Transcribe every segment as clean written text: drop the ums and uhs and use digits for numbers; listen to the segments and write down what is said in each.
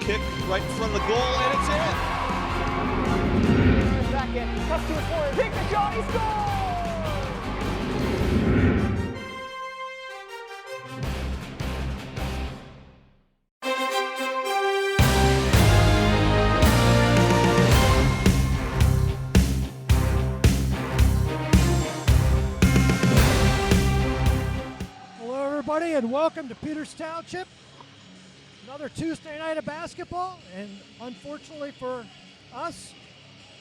kick right in front of the goal, and it's in. Back in, cuts to his forward, take the shot, he scores! And welcome to Peters Township. Another Tuesday night of basketball, and unfortunately for us,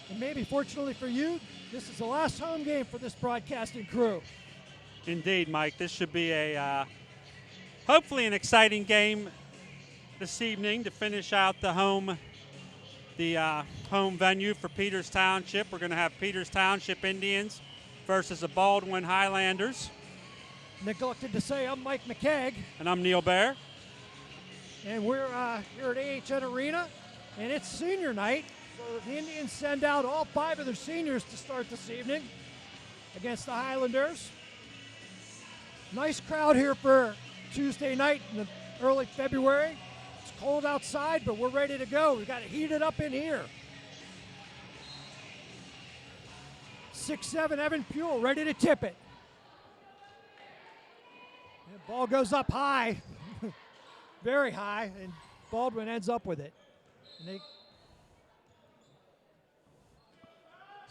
and maybe fortunately for you, this is the last home game for this broadcasting crew. Indeed, Mike. This should be a hopefully an exciting game this evening to finish out the home venue for Peters Township. We're going to have Peters Township Indians versus the Baldwin Highlanders. Neglected to say, I'm Mike McKeag. And I'm Neil Bear. And we're here at AHN Arena, and it's senior night. So the Indians send out all 5 of their seniors to start this evening against the Highlanders. Nice crowd here for Tuesday night in the early February. It's cold outside, but we're ready to go. We've got to heat it up in here. 6'7" Evan Puel ready to tip it. The ball goes up high, very high, and Baldwin ends up with it. And they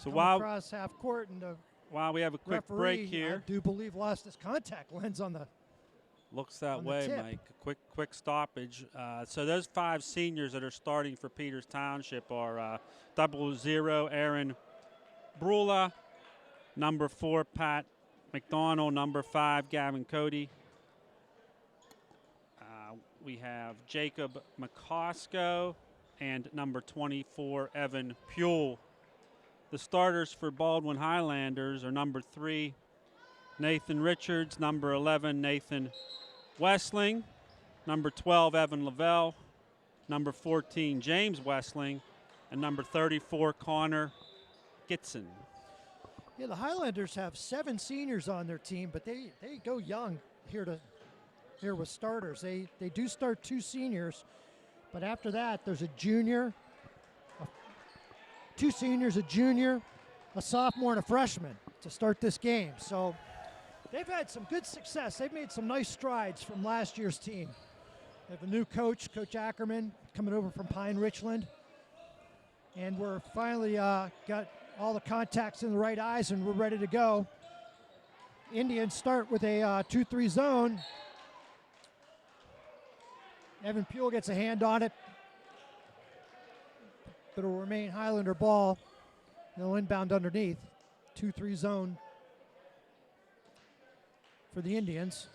come across half court, and the we have a quick referee, break here. I do believe lost his contact lens on the. Looks that way, Mike. Quick stoppage. So those 5 seniors that are starting for Peters Township are 00 Aaron Brula, number 4 Pat McDonald, number 5 Gavin Cody. We have Jacob McCosco and number 24, Evan Puel. The starters for Baldwin Highlanders are number 3, Nathan Richards, number 11, Nathan Westling, number 12, Evan Lavelle, number 14, James Westling, and number 34, Connor Gitson. Yeah, the Highlanders have 7 seniors on their team, but they go young here with starters. They do start 2 seniors, but after that there's a junior, 2 seniors, a junior, a sophomore, and a freshman to start this game. So they've had some good success. They've made some nice strides from last year's team. They have a new coach, Coach Ackerman, coming over from Pine Richland, and we're finally got all the contacts in the right eyes, and we're ready to go. Indians start with a 2-3 zone. Evan Puel gets a hand on it, but it'll remain Highlander ball. They'll inbound underneath. 2-3 zone for the Indians.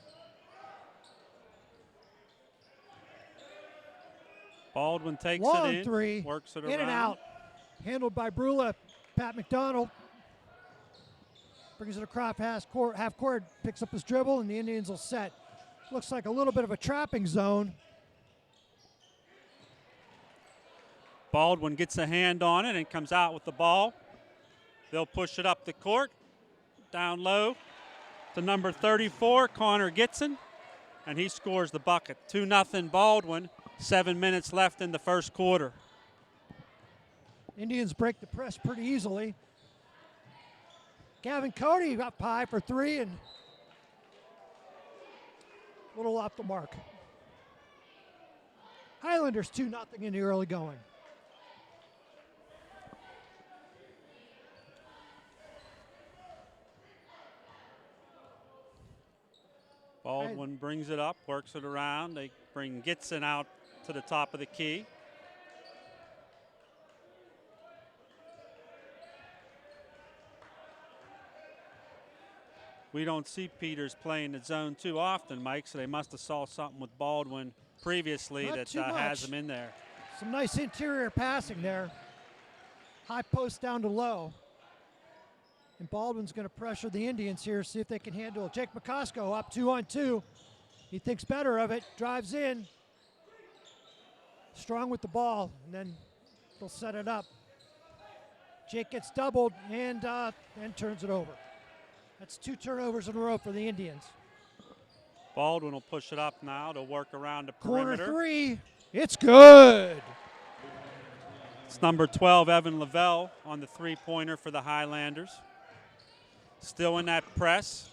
Baldwin takes Long it in, 3, works it in around. and out. Handled by Brula. Pat McDonald brings it across half court, picks up his dribble, and the Indians will set. Looks like a little bit of a trapping zone. Baldwin gets a hand on it and comes out with the ball. They'll push it up the court, down low to number 34, Connor Gitson, and he scores the bucket. 2-0 Baldwin, 7 minutes left in the first quarter. Indians break the press pretty easily. Gavin Cody got high for 3 and a little off the mark. Highlanders 2-0 in the early going. Baldwin brings it up, works it around. They bring Gitson out to the top of the key. We don't see Peters playing the zone too often, Mike, so they must have saw something with Baldwin previously Not that too has much. him in there. Some nice interior passing there. High post down to low. And Baldwin's going to pressure the Indians here, see if they can handle it. Jake McCosco up 2-on-2. He thinks better of it, drives in. Strong with the ball, and then they'll set it up. Jake gets doubled and turns it over. That's 2 turnovers in a row for the Indians. Baldwin will push it up now to work around the Corner perimeter. 3. It's good. It's number 12, Evan Lavelle, on the three-pointer for the Highlanders. Still in that press.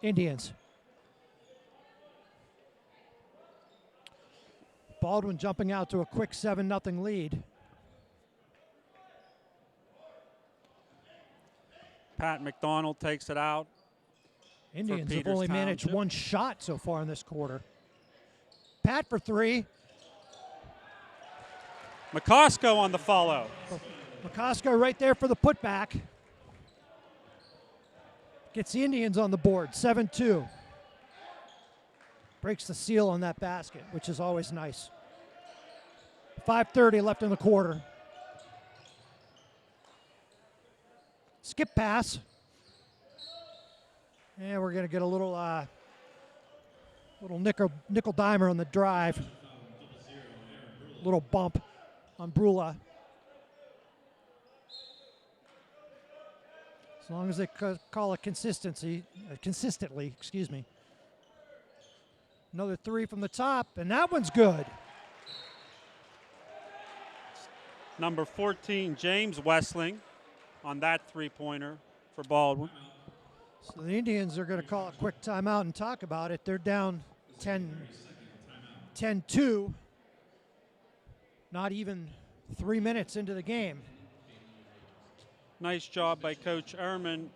Indians. Baldwin jumping out to a quick 7-0 lead. Pat McDonald takes it out. Indians have Peters only managed Township. one shot so far in this quarter. Pat for three. McCosco on the follow. McCosco right there for the putback. Gets the Indians on the board, 7-2. Breaks the seal on that basket, which is always nice. 5:30 left in the quarter. Skip pass. And we're going to get a little nickel dimer on the drive. Little bump on Brula. As long as they call it consistently, excuse me. Another three from the top, and that one's good. Number 14, James Wessling, on that three-pointer for Baldwin. So the Indians are going to call a quick timeout and talk about it. They're down 10-2. Not even 3 minutes into the game. Nice job by Coach Ehrman,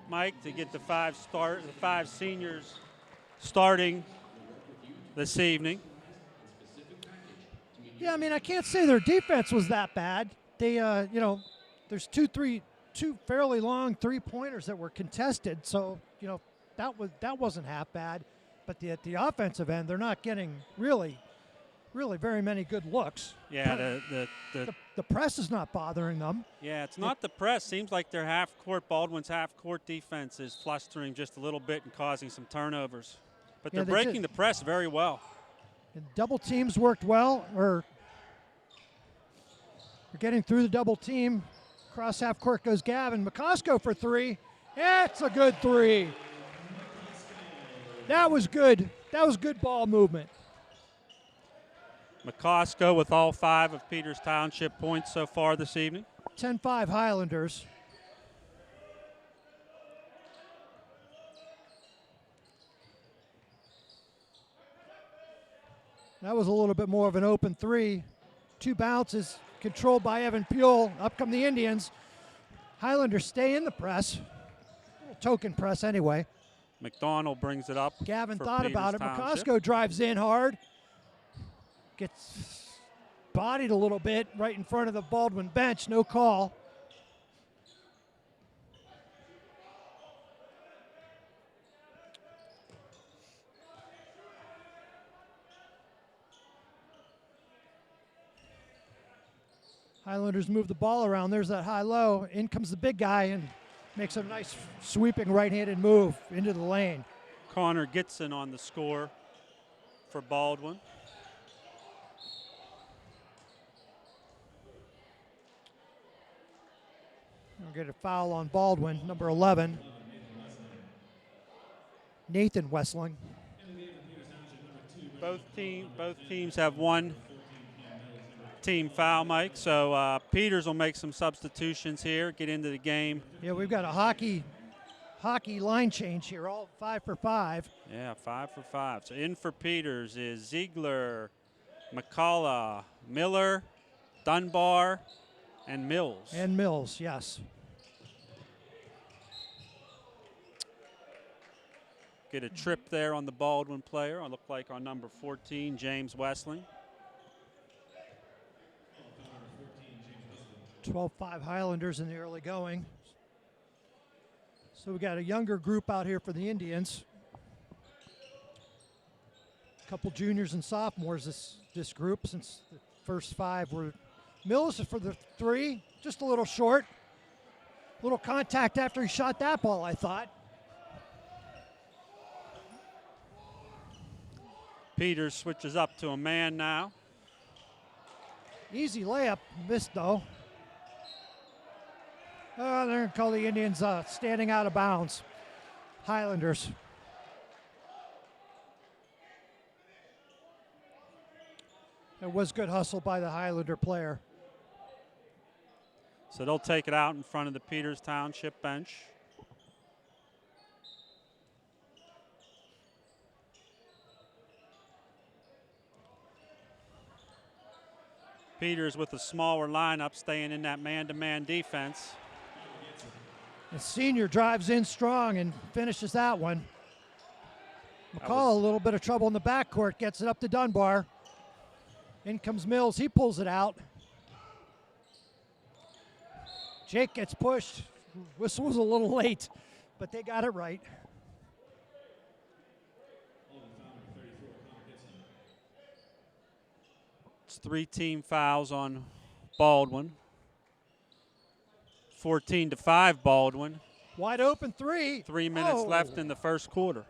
Mike, to get the five seniors starting this evening. Yeah, I mean, I can't say their defense was that bad. They, there's two fairly long three-pointers that were contested, so that wasn't half bad. But at the offensive end, they're not getting really very many good looks. Yeah, the press is not bothering them. Yeah, it's not the press. Seems like their Baldwin's half-court defense is flustering just a little bit and causing some turnovers. But they're breaking the press very well. And double teams worked well, or we're getting through the double team. Cross half court goes Gavin. McCosco for three. It's a good three. That was good. That was good ball movement. McCosco with all 5 of Peters Township points so far this evening. 10-5 Highlanders. That was a little bit more of an open three. 2 bounces controlled by Evan Puel. Up come the Indians. Highlanders stay in the press. Token press anyway. McDonald brings it up. Gavin for thought Peters about it. Township. McCosco drives in hard. Gets bodied a little bit right in front of the Baldwin bench. No call. Highlanders move the ball around. There's that high-low. In comes the big guy and makes a nice sweeping right-handed move into the lane. Connor Gitson on the score for Baldwin. We'll get a foul on Baldwin, number 11. Nathan Wessling. Both teams have one team foul, Mike. So Peters will make some substitutions here, get into the game. Yeah, we've got a hockey line change here, all 5 for 5. Yeah, 5 for 5. So in for Peters is Ziegler, McCullough, Miller, Dunbar, and Mills. And Mills, yes. Get a trip there on the Baldwin player. It looked like on number 14, James Wessling. 12-5 Highlanders in the early going. So we got a younger group out here for the Indians. A couple juniors and sophomores this group, since the first 5 were. Mills for the 3, just a little short. Little contact after he shot that ball, I thought. Peters switches up to a man now. Easy layup, missed though. They're going to call the Indians standing out of bounds. Highlanders. It was good hustle by the Highlander player. So they'll take it out in front of the Peters Township bench. Peters with a smaller lineup, staying in that man-to-man defense. The senior drives in strong and finishes that one. McCall, a little bit of trouble in the backcourt, gets it up to Dunbar. In comes Mills, he pulls it out. Jake gets pushed. Whistle was a little late, but they got it right. It's 3 team fouls on Baldwin. 14-5 Baldwin. Wide open three. 3 minutes left in the first quarter.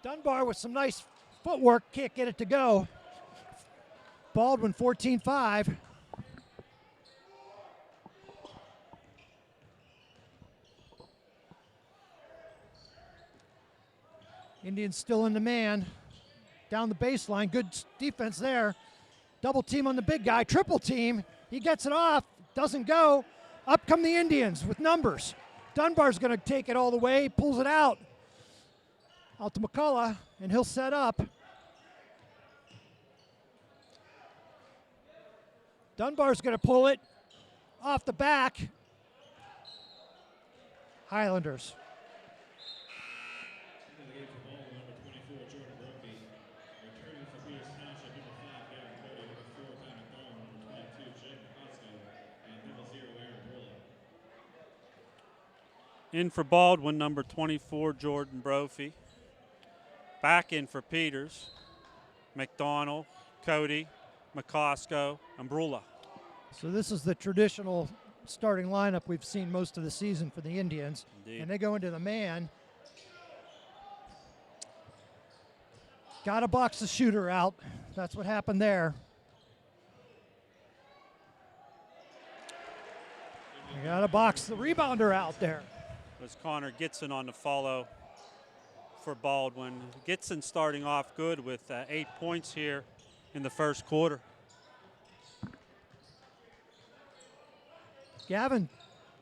Dunbar with some nice footwork, can't get it to go. Baldwin 14-5. Indians still in the man. Down the baseline, good defense there. Double team on the big guy, triple team. He gets it off, doesn't go. Up come the Indians with numbers. Dunbar's gonna take it all the way, pulls it out. Out to McCullough, and he'll set up. Dunbar's gonna pull it off the back. Highlanders. In for Baldwin, number 24, Jordan Brophy. Back in for Peters, McDonald, Cody, McCosco, and Brula. So this is the traditional starting lineup we've seen most of the season for the Indians. Indeed. And they go into the man. Got to box the shooter out. That's what happened there. You got to box the rebounder out there. Was Connor Gitson on the follow for Baldwin. Gitson starting off good with 8 points here in the first quarter. Gavin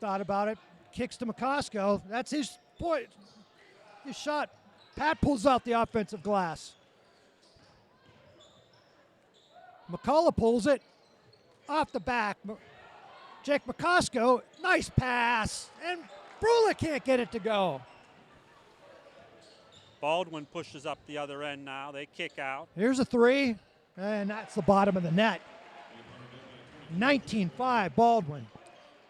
thought about it, kicks to McCosco. That's his point, his shot. Pat pulls out the offensive glass. McCullough pulls it off the back. Jake McCosco, nice pass, and Brula can't get it to go. Baldwin pushes up the other end now. They kick out. Here's a three, and that's the bottom of the net. 19-5, Baldwin.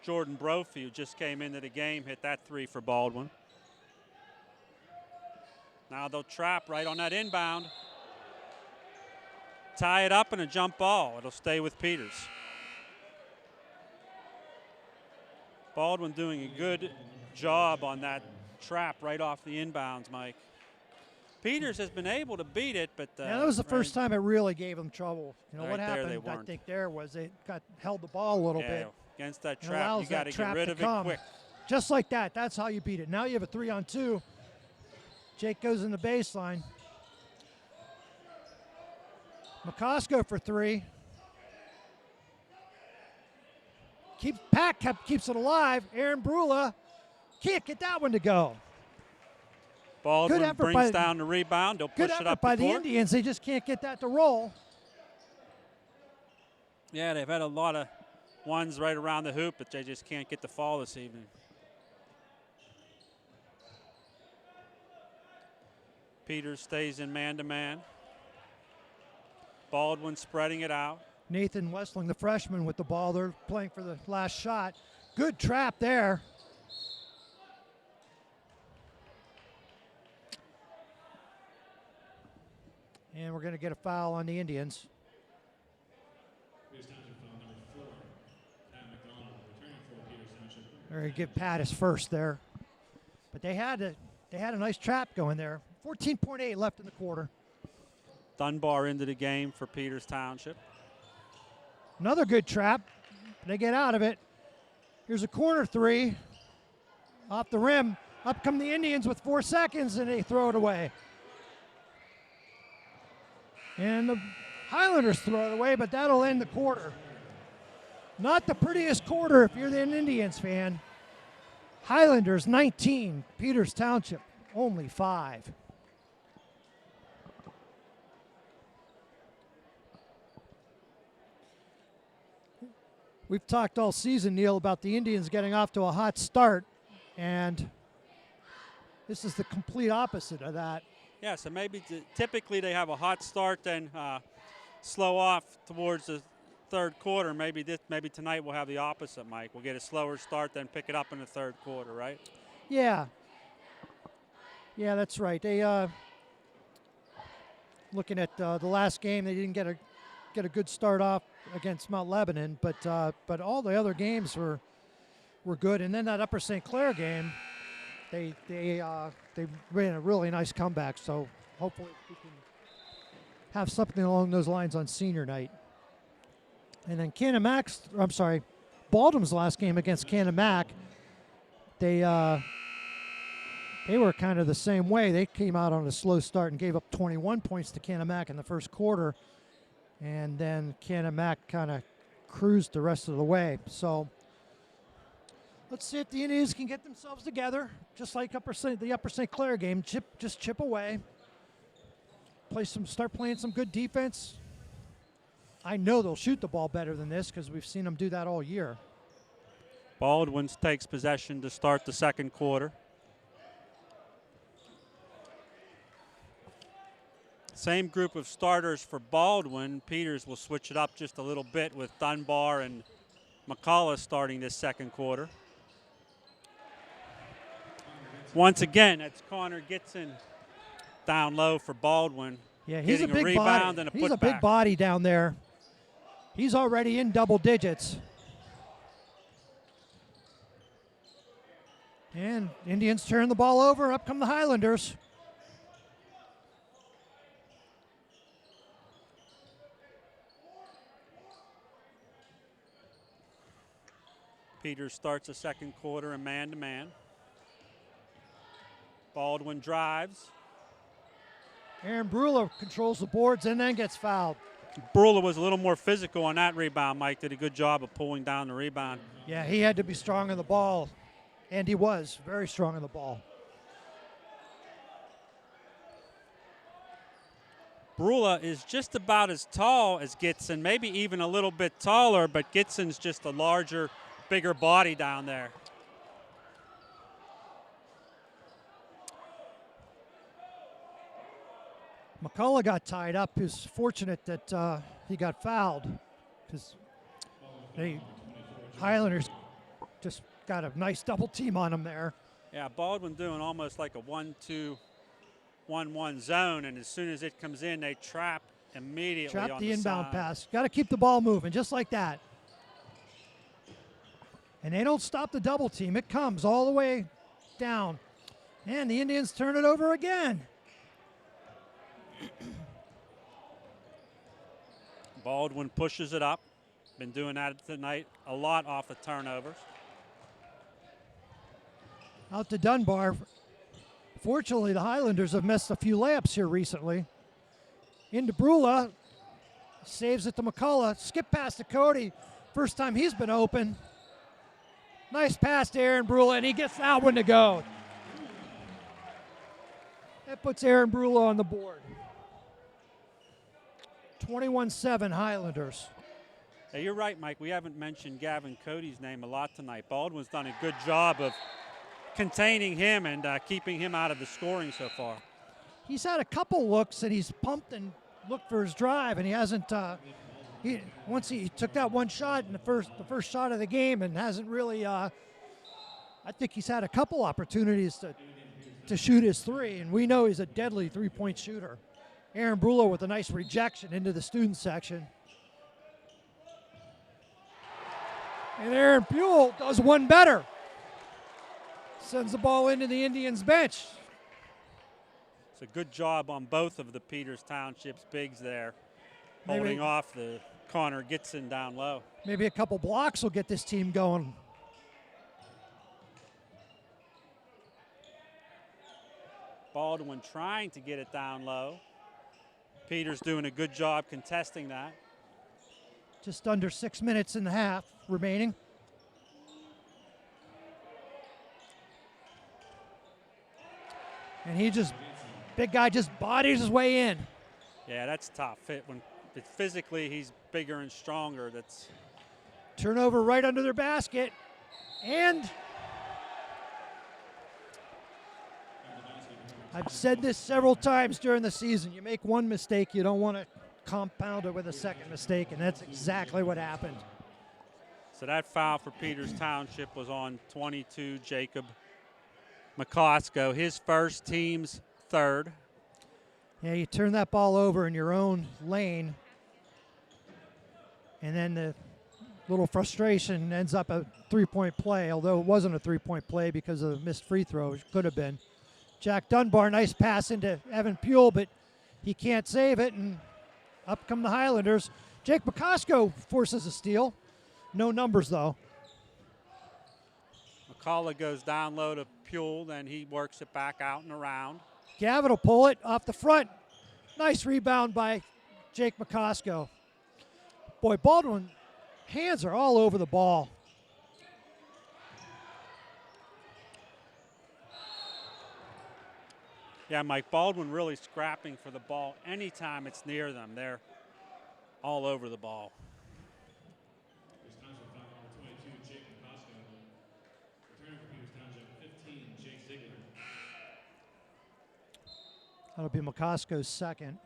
Jordan Brophy, who just came into the game, hit that 3 for Baldwin. Now they'll trap right on that inbound. Tie it up in a jump ball. It'll stay with Peters. Baldwin doing a good job on that trap right off the inbounds, Mike. Peters has been able to beat it, but yeah, that was the first time it really gave them trouble. You know right what happened? there, I think there was they held the ball a little bit. Against that It trap, allows you got to that trap get rid to of come. it quick. Just like that. That's how you beat it. Now you have a 3-on-2. Jake goes in the baseline. McCosco for 3. Keeps it alive. Aaron Brula can't get that one to go. Baldwin brings down the rebound. They'll Good push it effort up by the the court. Indians. They just can't get that to roll. Yeah, they've had a lot of ones right around the hoop, but they just can't get the fall this evening. Peters stays in man-to-man. Baldwin spreading it out. Nathan Westling, the freshman, with the ball. They're playing for the last shot. Good trap there. And we're going to get a foul on the Indians. They're going to give Pat his first there. But they had a nice trap going there. 14.8 left in the quarter. Dunbar into the game for Peters Township. Another good trap. They get out of it. Here's a corner 3. Off the rim. Up come the Indians with 4 seconds, and they throw it away. And the Highlanders throw it away, but that'll end the quarter. Not the prettiest quarter if you're an Indians fan. Highlanders 19, Peters Township only 5. We've talked all season, Neil, about the Indians getting off to a hot start, and this is the complete opposite of that. Yeah, so maybe typically they have a hot start, then slow off towards the third quarter. Maybe tonight we'll have the opposite, Mike. We'll get a slower start, then pick it up in the third quarter, right? Yeah. Yeah, that's right. They looking at the last game, they didn't get a good start off against Mount Lebanon, but all the other games were good. And then that Upper St. Clair game, they ran a really nice comeback. So hopefully we can have something along those lines on senior night. And then Baldwin's last game against Canamac, they were kind of the same way. They came out on a slow start and gave up 21 points to Canamac in the first quarter. And then Canamac kind of cruised the rest of the way. So let's see if the Indians can get themselves together, just like the Upper St. Clair game. Just chip away. Start playing some good defense. I know they'll shoot the ball better than this because we've seen them do that all year. Baldwin takes possession to start the second quarter. Same group of starters for Baldwin. Peters will switch it up just a little bit with Dunbar and McCullough starting this second quarter. Once again, it's Connor Gitson down low for Baldwin. Yeah, he's a big rebound body. And a he's a putback. big body down there. He's already in double digits. And Indians turn the ball over. Up come the Highlanders. Peters starts the second quarter in man-to-man. Baldwin drives. Aaron Brula controls the boards and then gets fouled. Brula was a little more physical on that rebound. Mike did a good job of pulling down the rebound. Yeah, he had to be strong on the ball, and he was very strong on the ball. Brula is just about as tall as Gitson, maybe even a little bit taller, but Gitson's just a larger, bigger body down there. McCullough got tied up. He was fortunate that he got fouled because the Highlanders just got a nice double team on him there. Yeah, Baldwin doing almost like a 1-2-1-1 zone, and as soon as it comes in, they trap immediately. Trap on the inbound side. pass. Got to keep the ball moving just like that. And they don't stop the double team. It comes all the way down. And the Indians turn it over again. Baldwin pushes it up. Been doing that tonight a lot off the turnovers. Out to Dunbar. Fortunately, the Highlanders have missed a few layups here recently. Into Brula. Saves it to McCullough. Skip pass to Cody. First time he's been open. Nice pass to Aaron Brula, and he gets that one to go. That puts Aaron Brula on the board. 21-7 Highlanders. Hey, you're right, Mike. We haven't mentioned Gavin Cody's name a lot tonight. Baldwin's done a good job of containing him and keeping him out of the scoring so far. He's had a couple looks, and he's pumped and looked for his drive, and he hasn't. Once he took that one shot in the first shot of the game, and hasn't really. I think he's had a couple opportunities to shoot his three, and we know he's a deadly three-point shooter. Aaron Brula with a nice rejection into the student section. And Aaron Buell does one better. Sends the ball into the Indians bench. It's a good job on both of the Peters Township's bigs there, holding off the Connor Gitson down low. Maybe a couple blocks will get this team going. Baldwin trying to get it down low. Peters doing a good job contesting that. Just under 6 minutes and a half remaining. And he just, big guy just bodies his way in. Yeah, that's tough. When physically he's bigger and stronger, that's Turnover right under their basket. And I've said this several times during the season. You make one mistake, you don't want to compound it with a second mistake, and that's exactly what happened. So that foul for Peters Township was on 22, Jacob McCosco, his first, team's third. Yeah, you turn that ball over in your own lane, and then the little frustration ends up a three-point play, although it wasn't a three-point play because of the missed free throw. It could have been. Jack Dunbar, nice pass into Evan Puel, but he can't save it, and up come the Highlanders. Jake McCosco forces a steal. No numbers, though. McCullough goes down low to Puel, then he works it back out and around. Gavin will pull it off the front. Nice rebound by Jake McCosco. Boy, Baldwin, hands are all over the ball. Yeah, Mike, Baldwin really scrapping for the ball anytime it's near them. They're all over the ball. That'll be McCosco's second.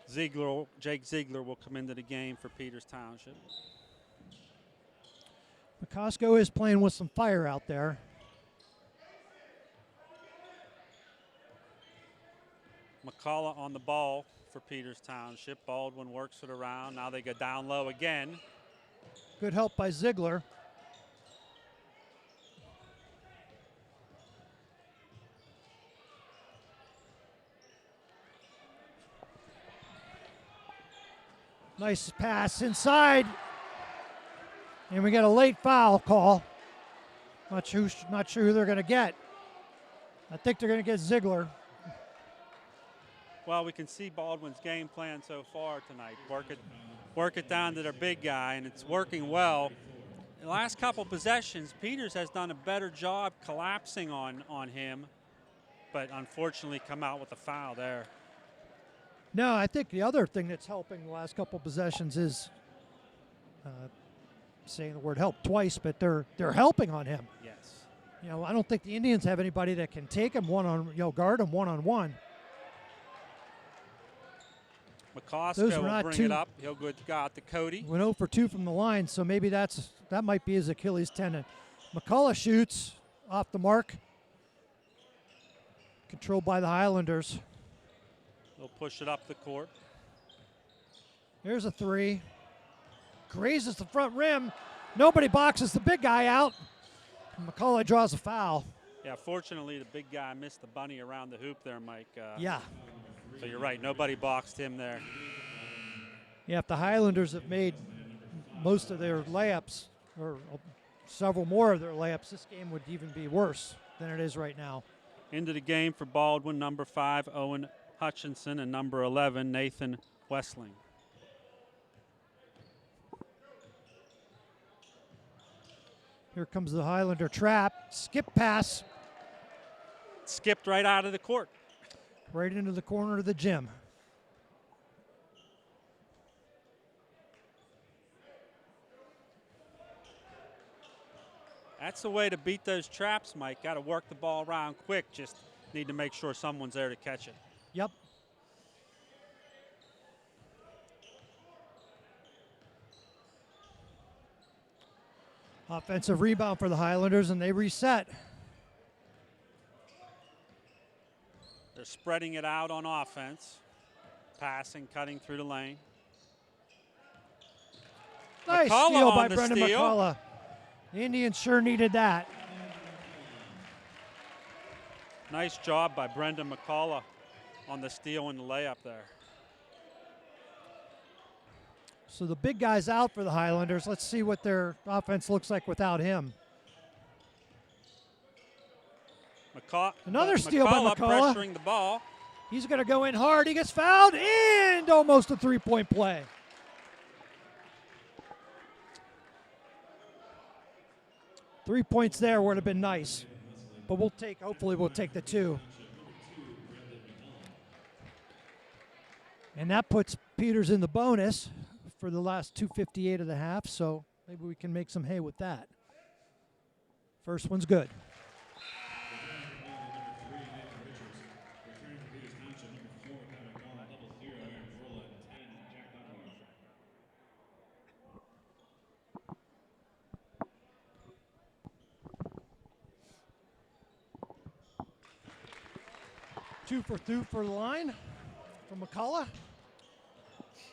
Jake Ziegler will come into the game for Peters Township. McCosco is playing with some fire out there. McCullough on the ball for Peters Township. Baldwin works it around. Now they go down low again. Good help by Ziegler. Nice pass inside. And we get a late foul call. Not sure who they're going to get. I think they're going to get Ziegler. Well, we can see Baldwin's game plan so far tonight. Work it down to their big guy, and it's working well. The last couple possessions, Peters has done a better job collapsing on him, but unfortunately come out with a foul there. No, I think the other thing that's helping the last couple possessions is saying the word help twice, but they're helping on him. Yes. You know, I don't think the Indians have anybody that can take him guard him one-on-one. McCosco will bring it up. He'll go out to Cody. Went 0 for 2 from the line, so maybe that might be his Achilles tendon. McCullough shoots off the mark. Controlled by the Highlanders. They'll push it up the court. Here's a three. Grazes the front rim. Nobody boxes the big guy out. McCullough draws a foul. Yeah, fortunately, the big guy missed the bunny around the hoop there, Mike. Yeah. So you're right. Nobody boxed him there. Yeah, if the Highlanders have made most of their layups, or several more of their layups, this game would even be worse than it is right now. Into the game for Baldwin, number 5, Owen Hutchinson, and number 11, Nathan Westling. Here comes the Highlander trap. Skip pass. Skipped right out of the court. Right into the corner of the gym. That's the way to beat those traps, Mike. Got to work the ball around quick. Just need to make sure someone's there to catch it. Yep. Offensive rebound for the Highlanders, and they reset. They're spreading it out on offense. Passing, cutting through the lane. Nice McCullough steal by on the Brendan steal. McCullough. The Indians sure needed that. Nice job by Brendan McCullough on the steal and the layup there. So the big guy's out for the Highlanders. Let's see what their offense looks like without him. Another steal by McCullough. Pressuring the ball. He's going to go in hard. He gets fouled and almost a three-point play. Three points there would have been nice, but hopefully we'll take the two. And that puts Peters in the bonus for the last 2:58 of the half, so maybe we can make some hay with that. First one's good. Two for the line from McCullough.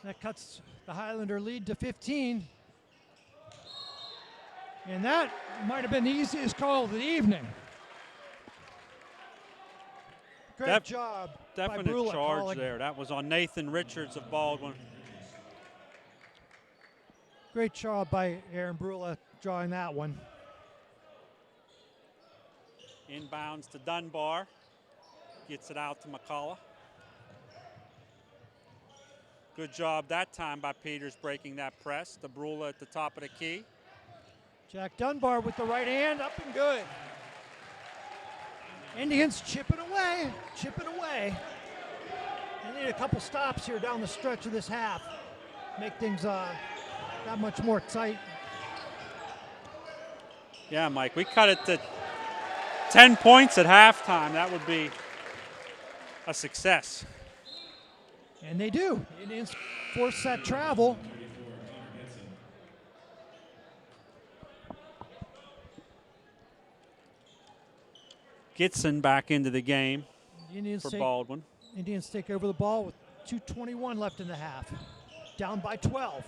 That cuts the Highlander lead to 15. And that might have been the easiest call of the evening. Great job by Definite Brula charge calling. there. That was on Nathan Richards of Baldwin. Great job by Aaron Brula drawing that one. Inbounds to Dunbar. Gets it out to McCullough. Good job that time by Peters breaking that press. The Brula at the top of the key. Jack Dunbar with the right hand, up and good. Indians chipping away. They need a couple stops here down the stretch of this half. Make things that much more tight. Yeah, Mike, we cut it to 10 points at halftime. That would be a success. And they do. Indians force that travel. Gitson back into the game for Baldwin. Indians take over the ball with 2:21 left in the half. Down by 12.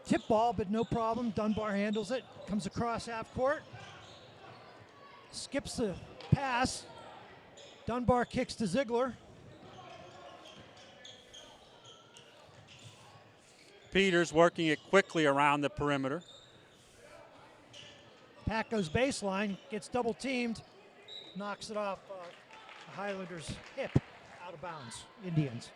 Tip ball, but no problem. Dunbar handles it. Comes across half court. Skips the pass. Dunbar kicks to Ziegler. Peters working it quickly around the perimeter. Pat goes baseline, gets double teamed, knocks it off the Highlanders' hip, out of bounds. Indians.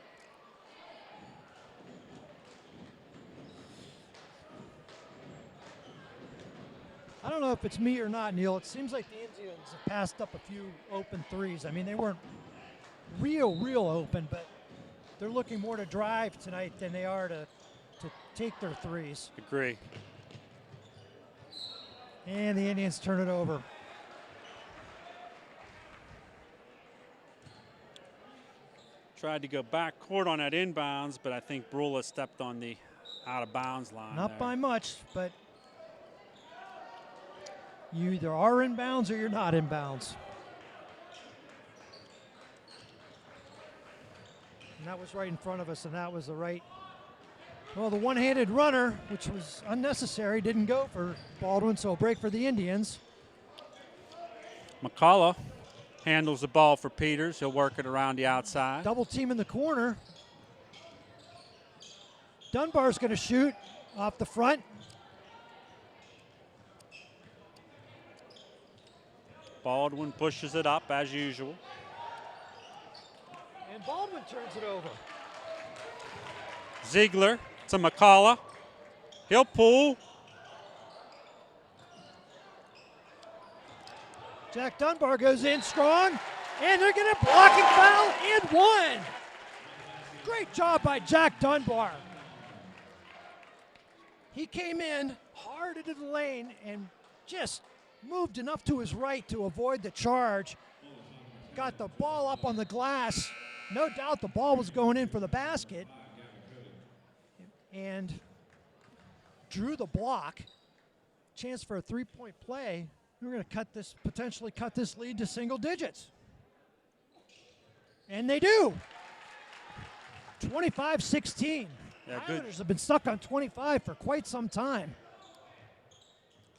I don't know if it's me or not, Neil. It seems like the Indians have passed up a few open threes. I mean, they weren't real open, but they're looking more to drive tonight than they are to take their threes. Agree. And the Indians turn it over. Tried to go back court on that inbounds, but I think Brula stepped on the out of bounds line. Not there. by much, but you either are inbounds or you're not inbounds. And that was right in front of us, and that was the right. Well, the one-handed runner, which was unnecessary, didn't go for Baldwin, so a break for the Indians. McCullough handles the ball for Peters. He'll work it around the outside. Double team in the corner. Dunbar's going to shoot off the front. Baldwin pushes it up as usual. And Baldwin turns it over. Ziegler to McCullough. He'll pull. Jack Dunbar goes in strong, and they're going to blocking foul and one. Great job by Jack Dunbar. He came in hard into the lane and just moved enough to his right to avoid the charge. Got the ball up on the glass. No doubt the ball was going in for the basket. And drew the block. Chance for a three-point play. We're going to potentially cut this lead to single digits. And they do. 25-16. Yeah, Islanders have been stuck on 25 for quite some time.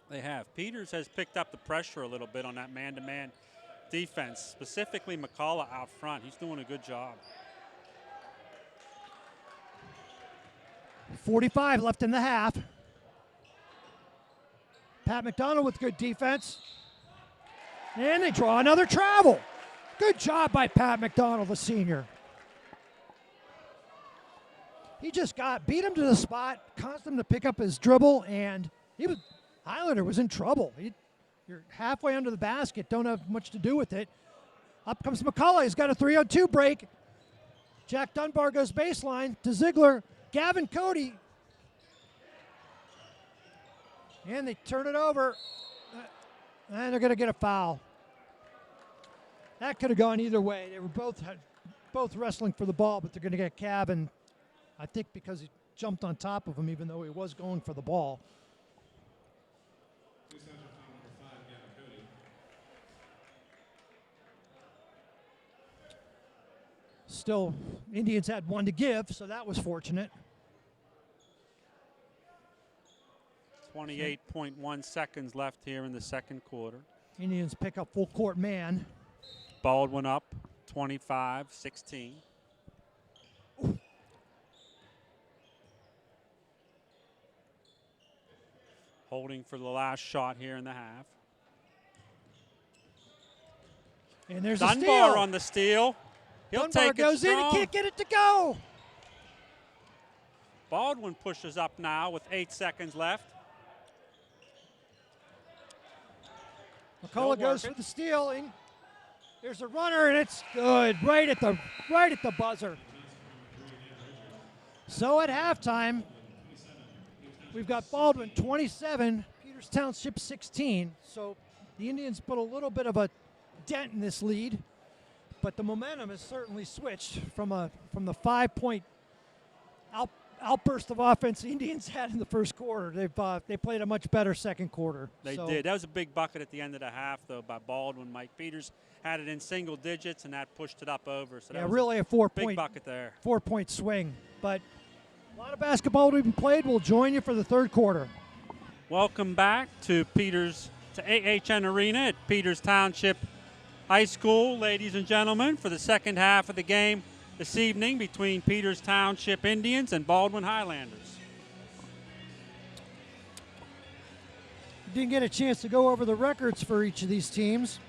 They have. Peters has picked up the pressure a little bit on that man-to-man defense, specifically McCullough out front. He's doing a good job. 45 left in the half. Pat McDonald with good defense. And they draw another travel. Good job by Pat McDonald, the senior. he just beat him to the spot, caused him to pick up his dribble, and Highlander was in trouble. You're halfway under the basket, don't have much to do with it. Up comes McCullough. He's got a 3-on-2 break. Jack Dunbar goes baseline to Ziegler. Gavin Cody. And they turn it over. And they're going to get a foul. That could have gone either way. They were both wrestling for the ball, but they're going to get Cabin, I think, because he jumped on top of him, even though he was going for the ball. Still, Indians had one to give, so that was fortunate. 28.1 seconds left here in the second quarter. Indians pick up full court man. Baldwin up 25-16. Holding for the last shot here in the half. And there's a steal. Dunbar on the steal. He'll Dunbar take goes it in and strong. can't get it to go. Baldwin pushes up now with 8 seconds left. McCullough goes for the steal. And there's a runner, and it's good, right at the buzzer. So at halftime, we've got Baldwin 27, Peters Township 16. So the Indians put a little bit of a dent in this lead, but the momentum has certainly switched from the 5-point outburst of offense the Indians had in the first quarter. They played a much better second quarter. They did. That was a big bucket at the end of the half, though, by Baldwin. Mike Peters had it in single digits, and that pushed it up over. So that was really a big bucket there. 4-point swing. But a lot of basketball we've played. We'll join you for the third quarter. Welcome back to AHN Arena at Peters Township High School, ladies and gentlemen, for the second half of the game this evening between Peters Township Indians and Baldwin Highlanders. Didn't get a chance to go over the records for each of these teams.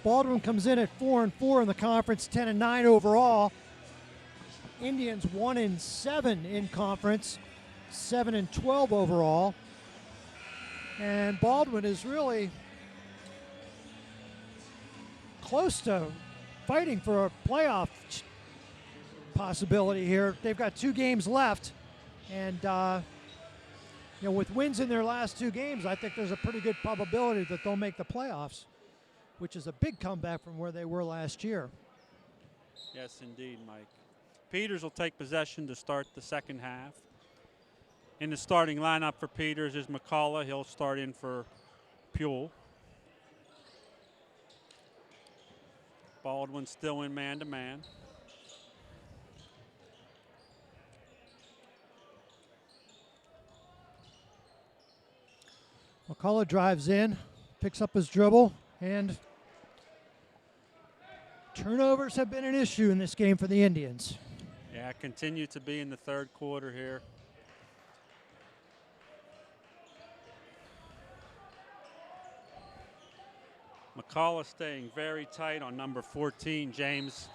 Baldwin comes in at 4-4 in the conference, 10-9 overall. Indians 1-7 in conference, 7-12 overall. And Baldwin is really close to fighting for a playoff possibility here. They've got 2 games left, and with wins in their last 2 games, I think there's a pretty good probability that they'll make the playoffs, which is a big comeback from where they were last year. Yes, indeed, Mike. Peters will take possession to start the second half. In the starting lineup for Peters is McCullough. He'll start in for Puel. Baldwin still in man-to-man. McCullough drives in, picks up his dribble, and turnovers have been an issue in this game for the Indians. Yeah, continue to be in the third quarter here. McCullough staying very tight on number 14, James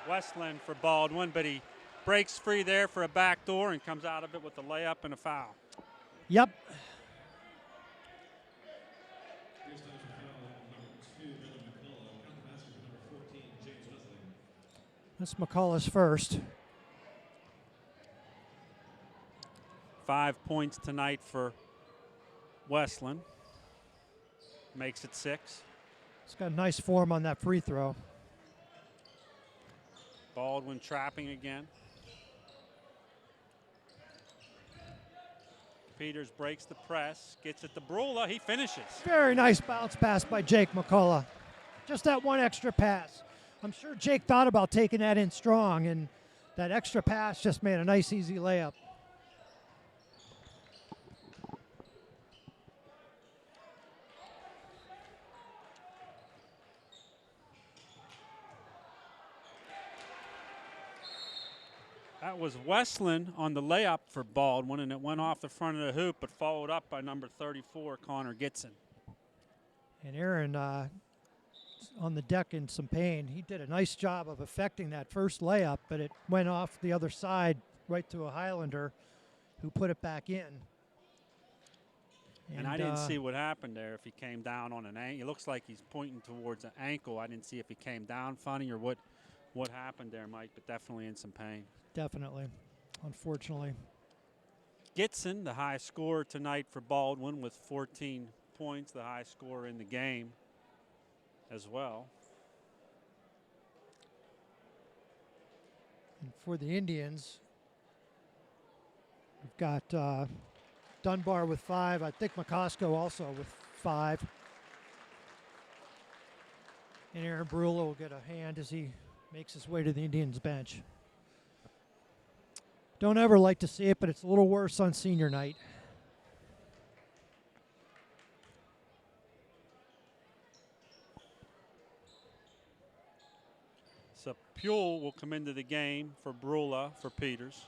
Westland for Baldwin, but he breaks free there for a backdoor and comes out of it with a layup and a foul. Yep. That's McCullough's first. 5 points tonight for Westland. Makes it 6. He's got a nice form on that free throw. Baldwin trapping again. Peters breaks the press, gets it to Brula, he finishes. Very nice bounce pass by Jake McCullough. Just that one extra pass. I'm sure Jake thought about taking that in strong, and that extra pass just made a nice, easy layup. That was Westland on the layup for Baldwin, and it went off the front of the hoop, but followed up by number 34, Connor Gitson. And Aaron on the deck in some pain. He did a nice job of affecting that first layup, but it went off the other side right to a Highlander who put it back in. And I didn't see what happened there, if he came down on an ankle. It looks like he's pointing towards an ankle. I didn't see if he came down funny or what happened there, Mike, but definitely in some pain. Definitely, unfortunately. Gitson, the high scorer tonight for Baldwin with 14 points, the high scorer in the game as well. And for the Indians, we've got Dunbar with 5. I think McCosco also with 5. And Aaron Brula will get a hand as he makes his way to the Indians bench. Don't ever like to see it, but it's a little worse on senior night. So Puel will come into the game for Brula for Peters.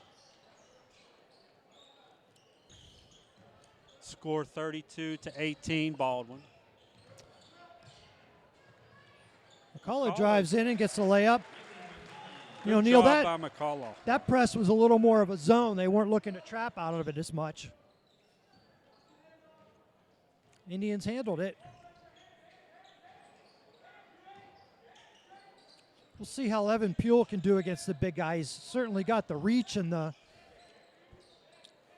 Score 32-18 Baldwin. McCullough drives in and gets a layup. Good you know, Neil, job by McCullough. that press was a little more of a zone. They weren't looking to trap out of it as much. Indians handled it. We'll see how Evan Puel can do against the big guy. He's certainly got the reach and the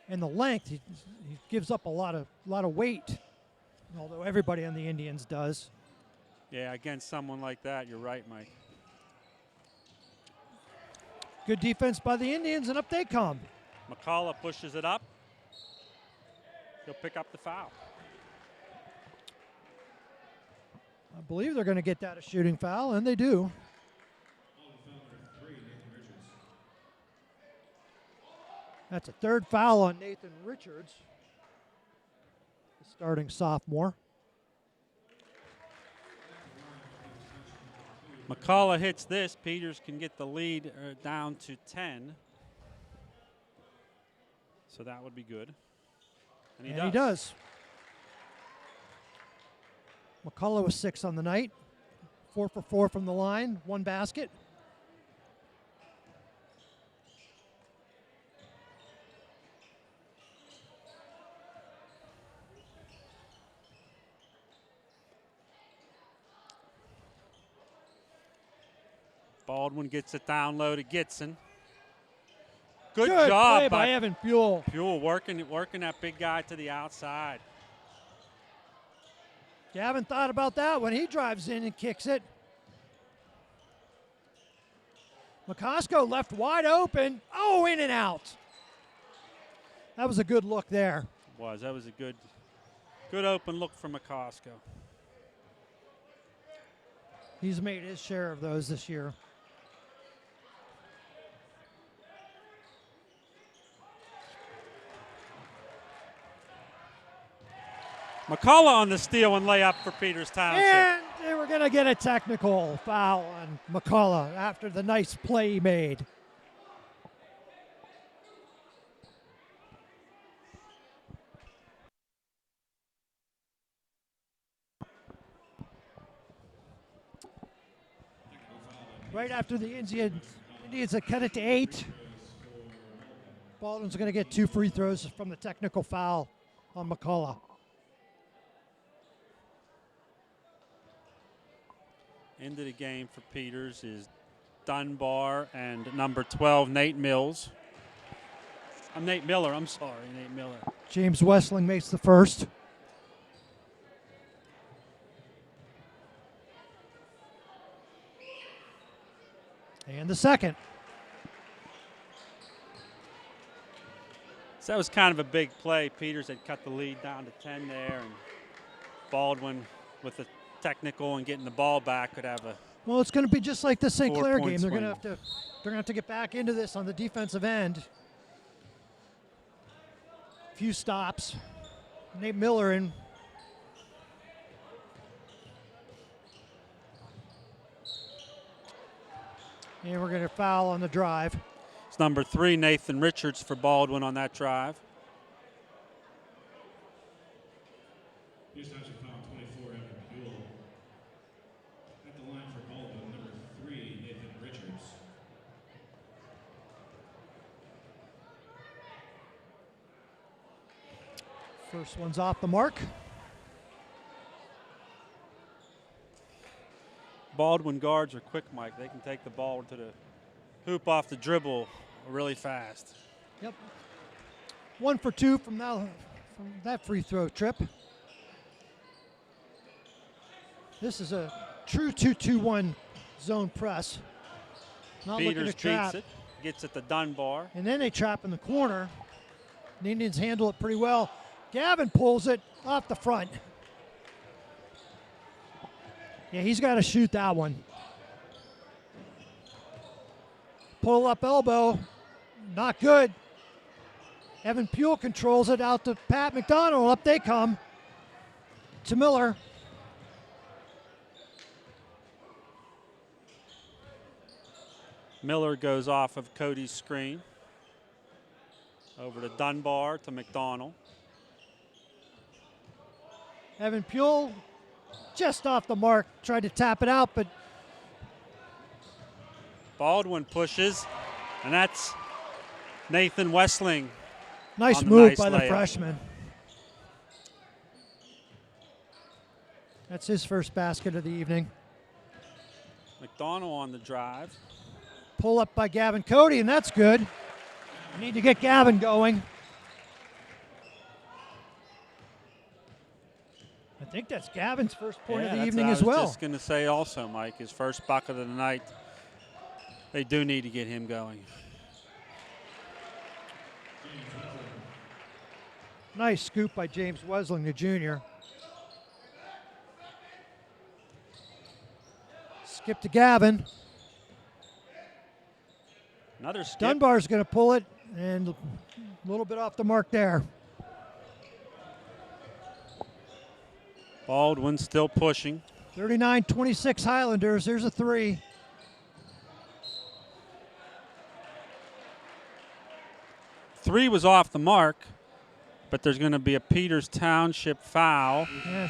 length. He gives up a lot of weight, although everybody on the Indians does. Yeah, against someone like that, you're right, Mike. Good defense by the Indians, and up they come. McCullough pushes it up. He'll pick up the foul. I believe they're going to get that a shooting foul, and they do. That's a third foul on Nathan Richards, the starting sophomore. McCullough hits this. Peters can get the lead down to 10. So that would be good. And he does. McCullough was 6 on the night. 4 for 4 from the line, 1 basket. Baldwin gets it down low to Gitson. Good job job by Evan Puel. Puel working that big guy to the outside. You haven't thought about that when he drives in and kicks it. McCosco left wide open. Oh, in and out. That was a good look there. That was a good open look for McCosco. He's made his share of those this year. McCullough on the steal and layup for Peters Township. And they were going to get a technical foul on McCullough after the nice play he made. Right after the Indians had cut it to 8, Baldwin's going to get 2 free throws from the technical foul on McCullough. Into the game for Peters is Dunbar and number 12, Nate Mills. Nate Miller, I'm sorry, Nate Miller. James Westling makes the first. And the second. So that was kind of a big play. Peters had cut the lead down to 10 there, and Baldwin with the technical and getting the ball back could have a. Well, it's going to be just like the St. Clair game. They're swing. going to have to get back into this on the defensive end. Few stops. Nate Miller in. And we're going to foul on the drive. It's number 3, Nathan Richards for Baldwin on that drive. Here's Township foul 24, Evan Puel. At the line for Baldwin, number 3, Nathan Richards. First one's off the mark. Baldwin guards are quick, Mike. They can take the ball to the hoop off the dribble really fast. Yep. 1 for 2 from that free throw trip. This is a true 2-2-1 zone press. Not looking Peters to trap. beats it, gets at the Dunbar. And then they trap in the corner. The Indians handle it pretty well. Gavin pulls it off the front. Yeah, he's got to shoot that one. Pull up elbow. Not good. Evan Puel controls it out to Pat McDonald. Up they come to Miller. Miller goes off of Cody's screen. Over to Dunbar to McDonald. Evan Puel just off the mark. Tried to tap it out, but Baldwin pushes, and that's Nathan Westling. nice on the move nice by the layup. freshman. That's his first basket of the evening. McDonald on the drive. Pull up by Gavin Cody, and that's good. We need to get Gavin going. I think that's Gavin's first point of the that's evening what as I was well. just going to say also, Mike, his first bucket of the night. They do need to get him going. Nice scoop by James Wesling, the junior. Skip to Gavin. Another skip. Dunbar's going to pull it, and a little bit off the mark there. Baldwin still pushing. 39-26 Highlanders. There's a three. Three was off the mark, but there's going to be a Peters Township foul. Yeah.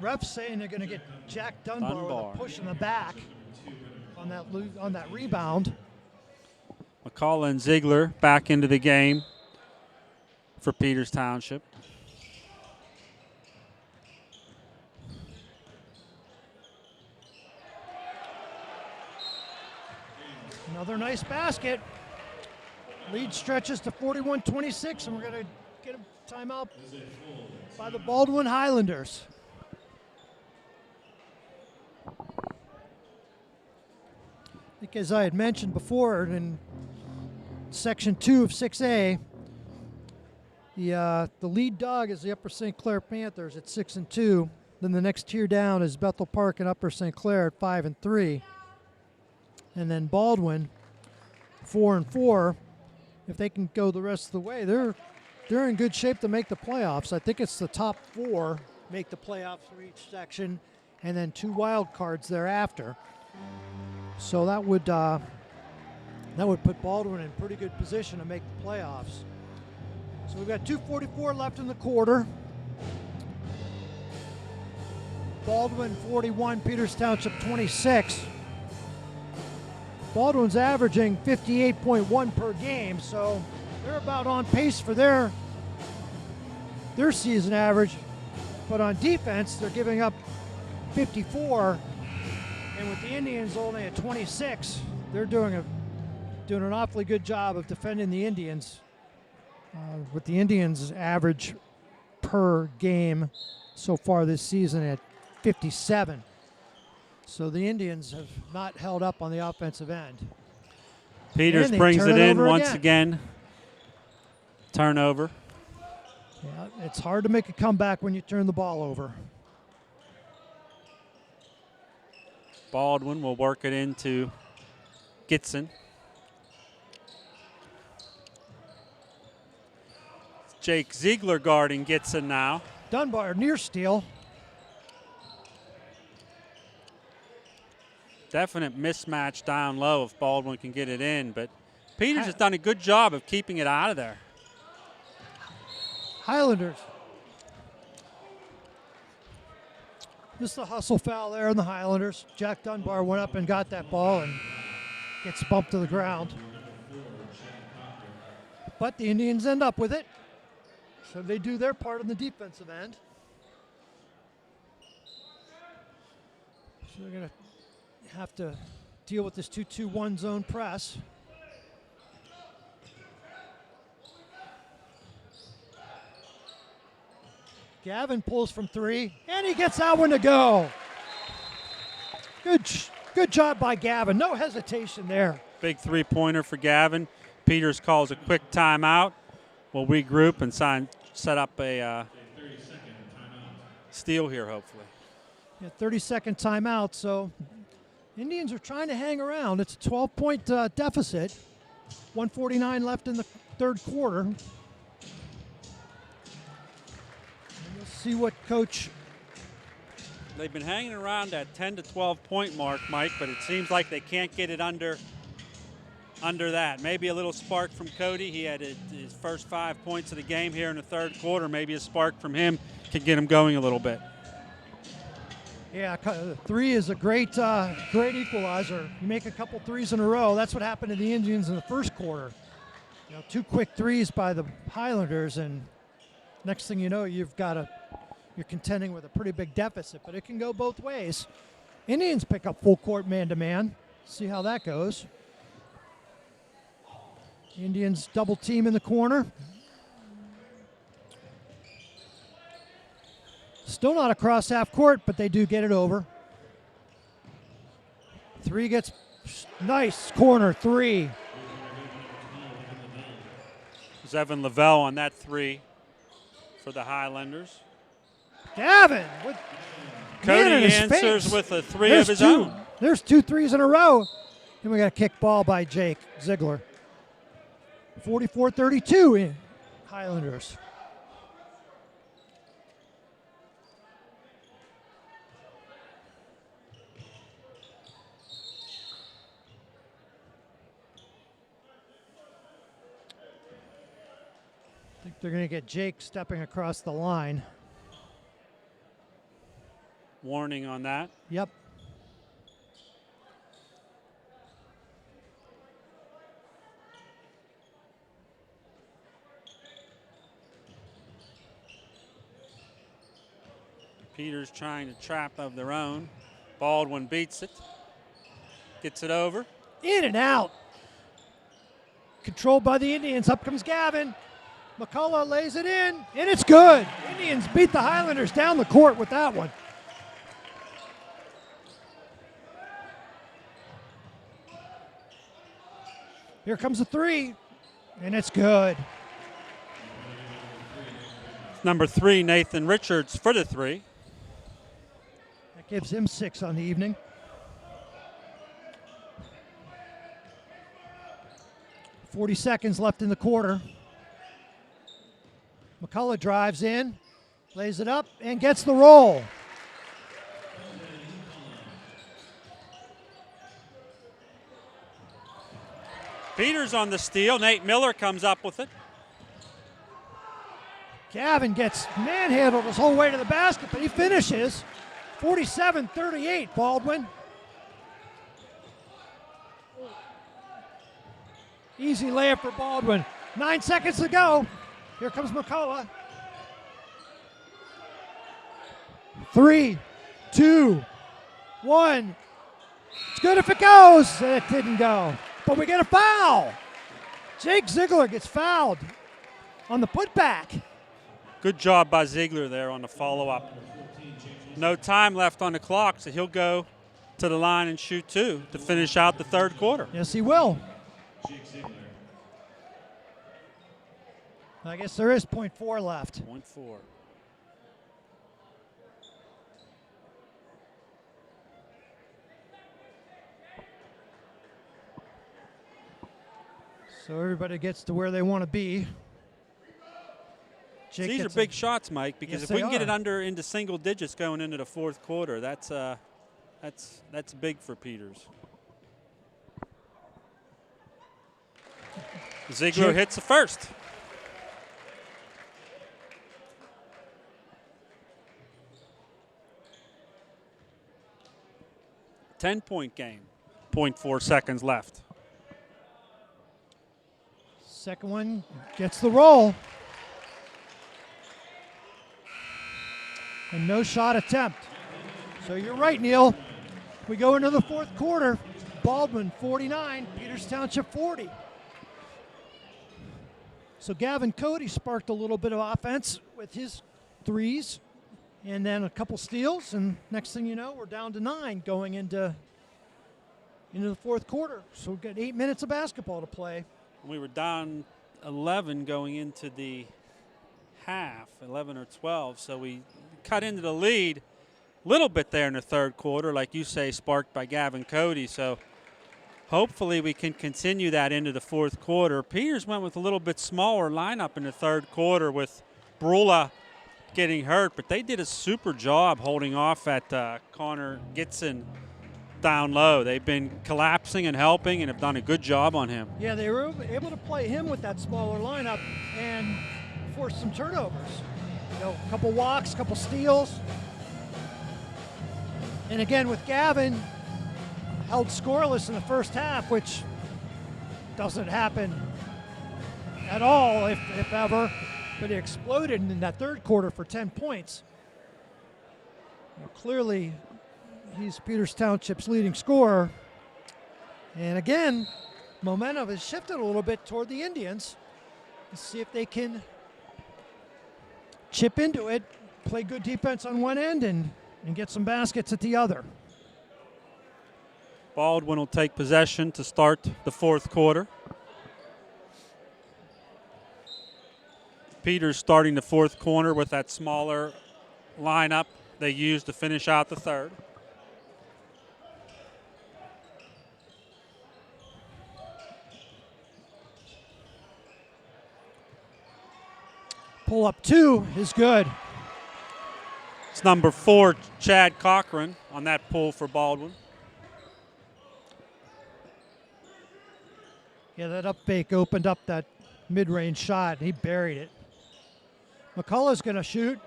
Refs saying they're going to get Jack Dunbar with a push in the back on that rebound. McCullough and Ziegler back into the game for Peters Township. Another nice basket. Lead stretches to 41-26, and we're going to get a timeout by the Baldwin Highlanders. I think as I had mentioned before in Section 2 of 6A, the lead dog is the Upper St. Clair Panthers at 6-2. Then the next tier down is Bethel Park and Upper St. Clair at 5-3. And then Baldwin, 4-4. If they can go the rest of the way, they're in good shape to make the playoffs. I think it's the top four make the playoffs for each section, and then 2 wild cards thereafter. So that would put Baldwin in pretty good position to make the playoffs. So we've got 2:44 left in the quarter. Baldwin 41, Peters Township 26. Baldwin's averaging 58.1 per game, so they're about on pace for their season average. But on defense, they're giving up 54, and with the Indians only at 26, they're doing an awfully good job of defending the Indians. With the Indians' average per game so far this season at 57. So the Indians have not held up on the offensive end. Peters And they brings turn it it in over once again. Turnover. Yeah, it's hard to make a comeback when you turn the ball over. Baldwin will work it into Gitson. Jake Ziegler guarding Gitson now. Dunbar near steal. Definite mismatch down low if Baldwin can get it in, but Peters has done a good job of keeping it out of there. Highlanders. Just a hustle foul there in the Highlanders. Jack Dunbar went up and got that ball and gets bumped to the ground. But the Indians end up with it. So they do their part on the defensive end. So they're going to have to deal with this 2-2-1 zone press. Gavin pulls from three, and he gets that one to go. Good job by Gavin. No hesitation there. Big three-pointer for Gavin. Peters calls a quick timeout. We'll regroup and set up a steal here, hopefully. Yeah, 30-second timeout, so Indians are trying to hang around. It's a 12-point deficit. 1:49 left in the third quarter. And we'll see what Coach... They've been hanging around that 10 to 12 point mark, Mike, but it seems like they can't get it under that. Maybe a little spark from Cody. He had his first 5 points of the game here in the third quarter. Maybe a spark from him could get him going a little bit. Yeah, three is a great equalizer. You make a couple threes in a row. That's what happened to the Indians in the first quarter. 2 quick threes by the Highlanders, and next thing you know, you're contending with a pretty big deficit, but it can go both ways. Indians pick up full court man-to-man. See how that goes. Indians double team in the corner. Still not across half court, but they do get it over. Three gets nice corner three. There's Evan Lavelle on that three for the Highlanders. Gavin with Cody answers with a three of his own. There's 2 threes in a row. And we got a kick ball by Jake Ziegler. 44-32 in Highlanders. I think they're going to get Jake stepping across the line. Warning on that. Yep. Peters trying to trap of their own. Baldwin beats it. Gets it over. In and out. Controlled by the Indians. Up comes Gavin. McCullough lays it in, and it's good. Indians beat the Highlanders down the court with that one. Here comes a three, and it's good. Number 3, Nathan Richards for the three. That gives him 6 on the evening. .40 seconds left in the quarter. McCullough drives in, lays it up, and gets the roll. Peters on the steal. Nate Miller comes up with it. Gavin gets manhandled his whole way to the basket, but he finishes. 47-38, Baldwin. Easy layup for Baldwin. 9 seconds to go. Here comes McCullough. 3, 2, 1. It's good if it goes. It didn't go. But we get a foul. Jake Ziegler gets fouled on the putback. Good job by Ziegler there on the follow-up. No time left on the clock, so he'll go to the line and shoot 2 to finish out the third quarter. Yes, he will. I guess there is .4 left. .4. So everybody gets to where they want to be. Jake These are gets big shots, Mike, because Yes, if we can they get it are. under into single digits going into the fourth quarter, that's big for Peters. Ziegler Jake- hits the first. .10 game. 0.4 seconds left. Second one gets the roll. and no shot attempt. So you're right, Neil. We go into the fourth quarter. Baldwin 49, Peters Township 40. So Gavin Cody sparked a little bit of offense with his threes and then a couple steals, and next thing you know, we're down to 9 going into the fourth quarter. So we've got 8 minutes of basketball to play. We were down 11 going into the half, 11 or 12, so we cut into the lead a little bit there in the third quarter, like you say, sparked by Gavin Cody. So hopefully we can continue that into the fourth quarter. Peters went with a little bit smaller lineup in the third quarter with Brula getting hurt, but they did a super job holding off at Connor Gitson down low. They've been collapsing and helping and have done a good job on him. Yeah, they were able to play him with that smaller lineup and force some turnovers. You know, a couple walks, a couple steals. And again, with Gavin, held scoreless in the first half, which doesn't happen at all, if ever, but he exploded in that third quarter for 10 points. Now, clearly, he's Peters Township's leading scorer. And again, momentum has shifted a little bit toward the Indians. Let's see if they can chip into it, play good defense on one end, and get some baskets at the other. Baldwin will take possession to start the fourth quarter. Peters starting the fourth quarter with that smaller lineup they used to finish out the third. Pull up 2 is good. It's number 4, Chad Cochran, on that pull for Baldwin. Yeah, that up fake opened up that mid-range shot. He buried it. McCullough's going to shoot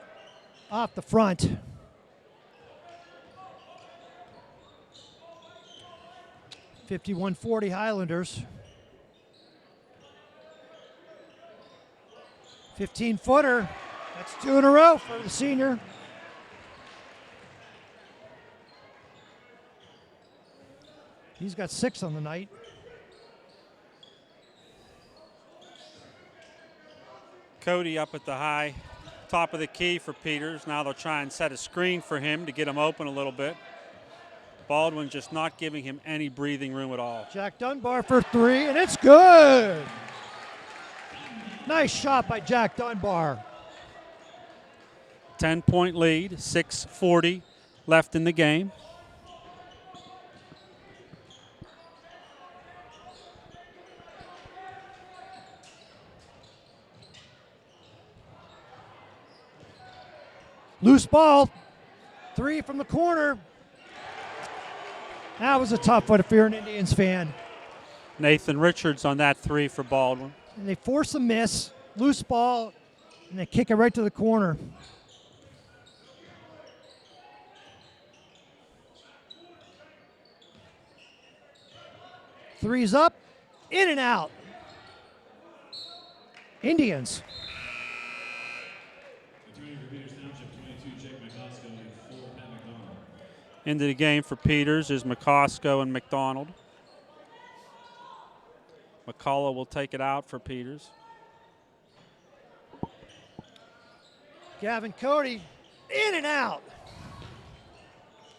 off the front. .51-40 Highlanders. 15-footer. That's 2 in a row for the senior. He's got 6 on the night. Cody up at the high top of the key for Peters. Now they'll try and set a screen for him to get him open a little bit. Baldwin just not giving him any breathing room at all. Jack Dunbar for 3, and it's good. Nice shot by Jack Dunbar. 10-point lead, 6:40 left in the game. Loose ball, 3 from the corner. That was a tough one if you're an Indians fan. Nathan Richards on that 3 for Baldwin. And they force a miss, loose ball, and they kick it right to the corner. Three's up, in and out. Indians. Into the game for Peters is McCosco and McDonald. McCullough will take it out for Peters. Gavin Cody, in and out.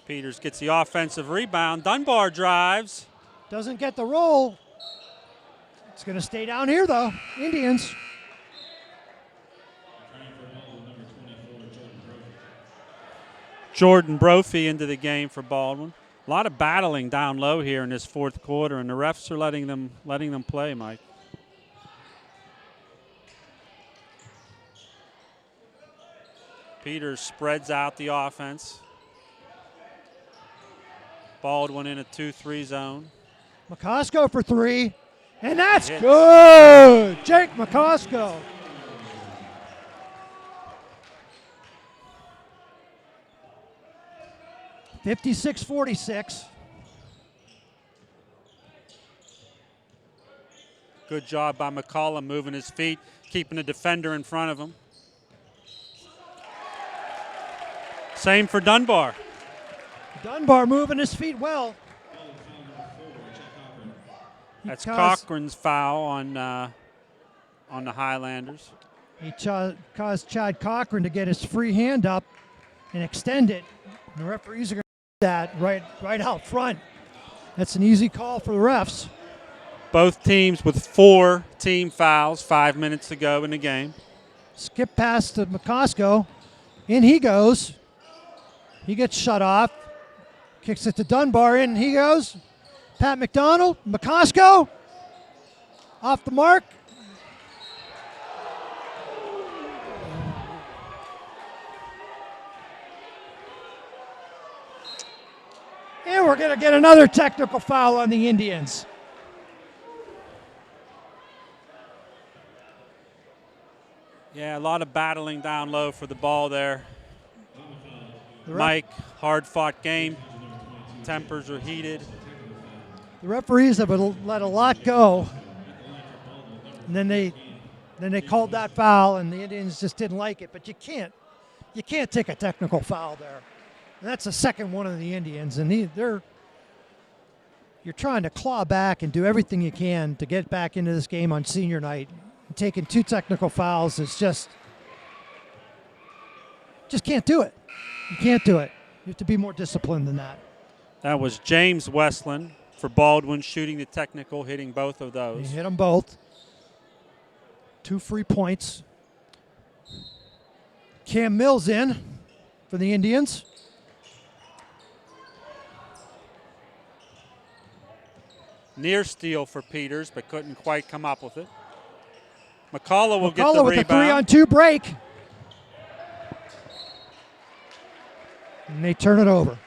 Peters gets the offensive rebound. Dunbar drives. Doesn't get the roll. It's going to stay down here, though. Indians. Jordan Brophy into the game for Baldwin. A lot of battling down low here in this fourth quarter, and the refs are letting them play, Mike. Peters spreads out the offense. Baldwin in a 2-3 zone. McCosco for 3, and that's good. Jake McCosco. .56-46. Good job by McCullough moving his feet, keeping the defender in front of him. Same for Dunbar. Dunbar moving his feet well. That's Cochran's foul on the Highlanders. He caused Chad Cochran to get his free hand up and extend it. And the referees are going to do that right out front. That's an easy call for the refs. Both teams with 4 team fouls, 5 minutes to go in the game. Skip pass to McCosco. In he goes. He gets shut off. Kicks it to Dunbar. In he goes. Pat McDonald. McCosco. Off the mark. And we're going to get another technical foul on the Indians. Yeah, a lot of battling down low for the ball there. Mike, hard-fought game. Tempers are heated. The referees have let a lot go. And then they called that foul, and the Indians just didn't like it. But you can't take a technical foul there. And that's the second one of the Indians, and you're trying to claw back and do everything you can to get back into this game on senior night. And taking 2 technical fouls is just can't do it. You can't do it. You have to be more disciplined than that. That was James Westland for Baldwin shooting the technical, hitting both of those. He hit them both. 2 free points. Cam Mills in for the Indians. Near steal for Peters, but couldn't quite come up with it. McCullough will get the McCullough with rebound. a 3-on-2 break. And they turn it over.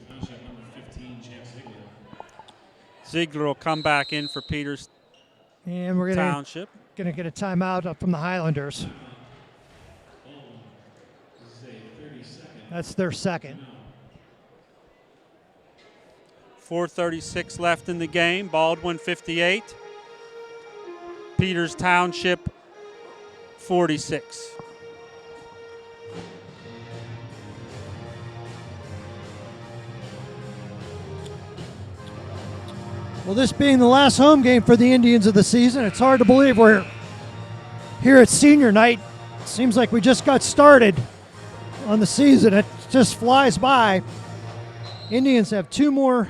Township, number 15, Champ Ziegler. Ziegler will come back in for Peters And we're Township. going to get a timeout up from the Highlanders. That's their second. 4:36 left in the game. Baldwin 58. Peters Township 46. Well, this being the last home game for the Indians of the season, it's hard to believe we're here at senior night. It seems like we just got started on the season. It just flies by. Indians have two more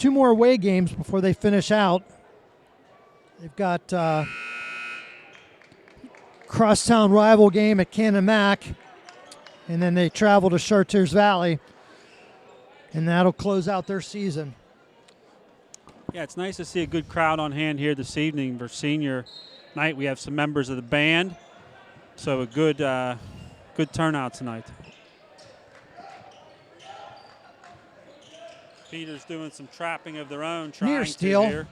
away games before they finish out. They've got crosstown rival game at Canamac, and then they travel to Chartiers Valley, and that'll close out their season. Yeah, it's nice to see a good crowd on hand here this evening for senior night. We have some members of the band, so a good turnout tonight. Peters doing some trapping of their own, trying Near steal. to here.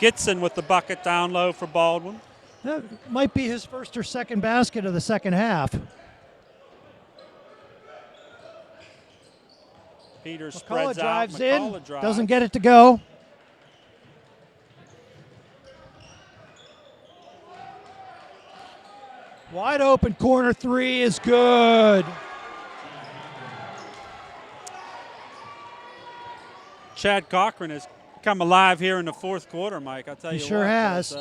Gitson with the bucket down low for Baldwin. That might be his first or second basket of the second half. Peters McCullough spreads drives out. in, McCullough drives. doesn't get it to go. Wide open corner three is good. Chad Cochran has come alive here in the fourth quarter, Mike. I'll tell you He sure what, has.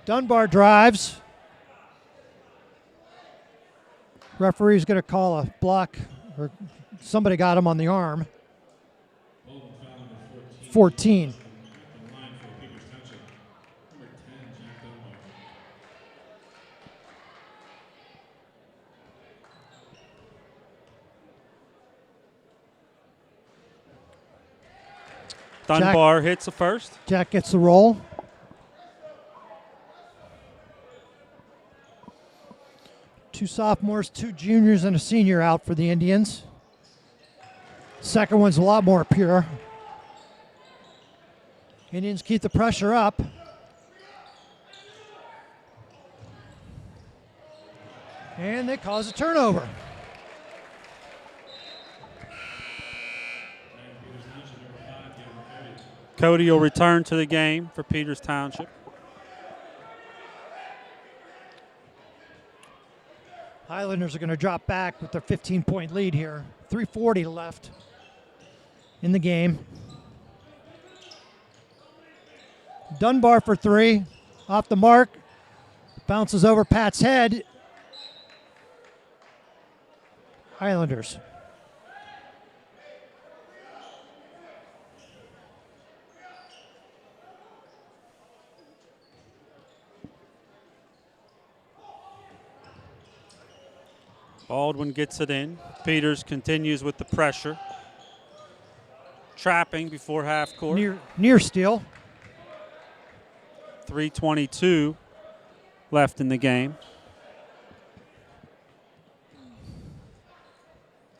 Dunbar drives. Referee's going to call a block, or somebody got him on the arm. 14. Dunbar hits the first. Jack gets the roll. Two sophomores, two juniors, and a senior out for the Indians. Second one's a lot more pure. Indians keep the pressure up. And they cause a turnover. Cody will return to the game for Peters Township. Highlanders are going to drop back with their 15-point lead here. 3:40 left in the game. Dunbar for three. Off the mark. Bounces over Pat's head. Highlanders. Baldwin gets it in. Peters continues with the pressure. Trapping before half court. Near steal. 3:22 left in the game.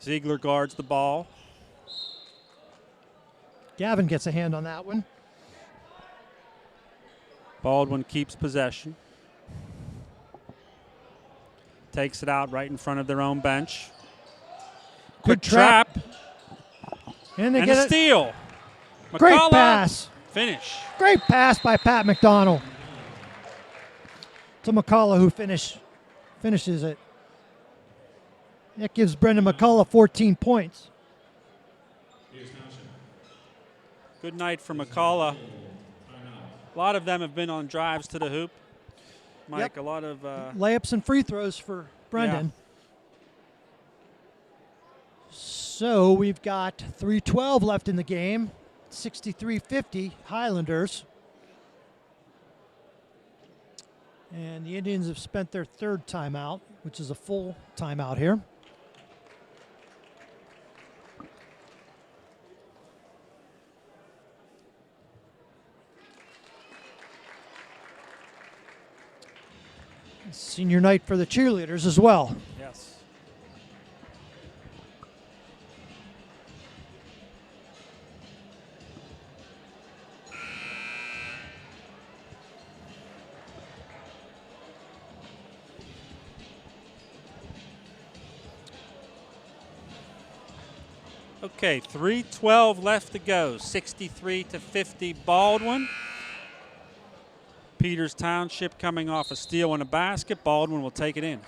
Ziegler guards the ball. Gavin gets a hand on that one. Baldwin keeps possession. Takes it out right in front of their own bench. Quick Good trap. And they a get it. steal. Great McCullough, pass. Finish. Great pass by Pat McDonald to McCullough, who finishes it. That gives Brendan McCullough 14 points. Good night for McCullough. A lot of them have been on drives to the hoop. Mike, Yep. a lot of Layups and free throws for Brendan. So we've got 3:12 left in the game. 63-50 Highlanders. And the Indians have spent their third timeout, which is a full timeout here. Senior night for the cheerleaders as well. yes. Okay, 3:12 left to go. 63-50 Baldwin. Peters Township coming off a steal and a basket. Baldwin will take it in.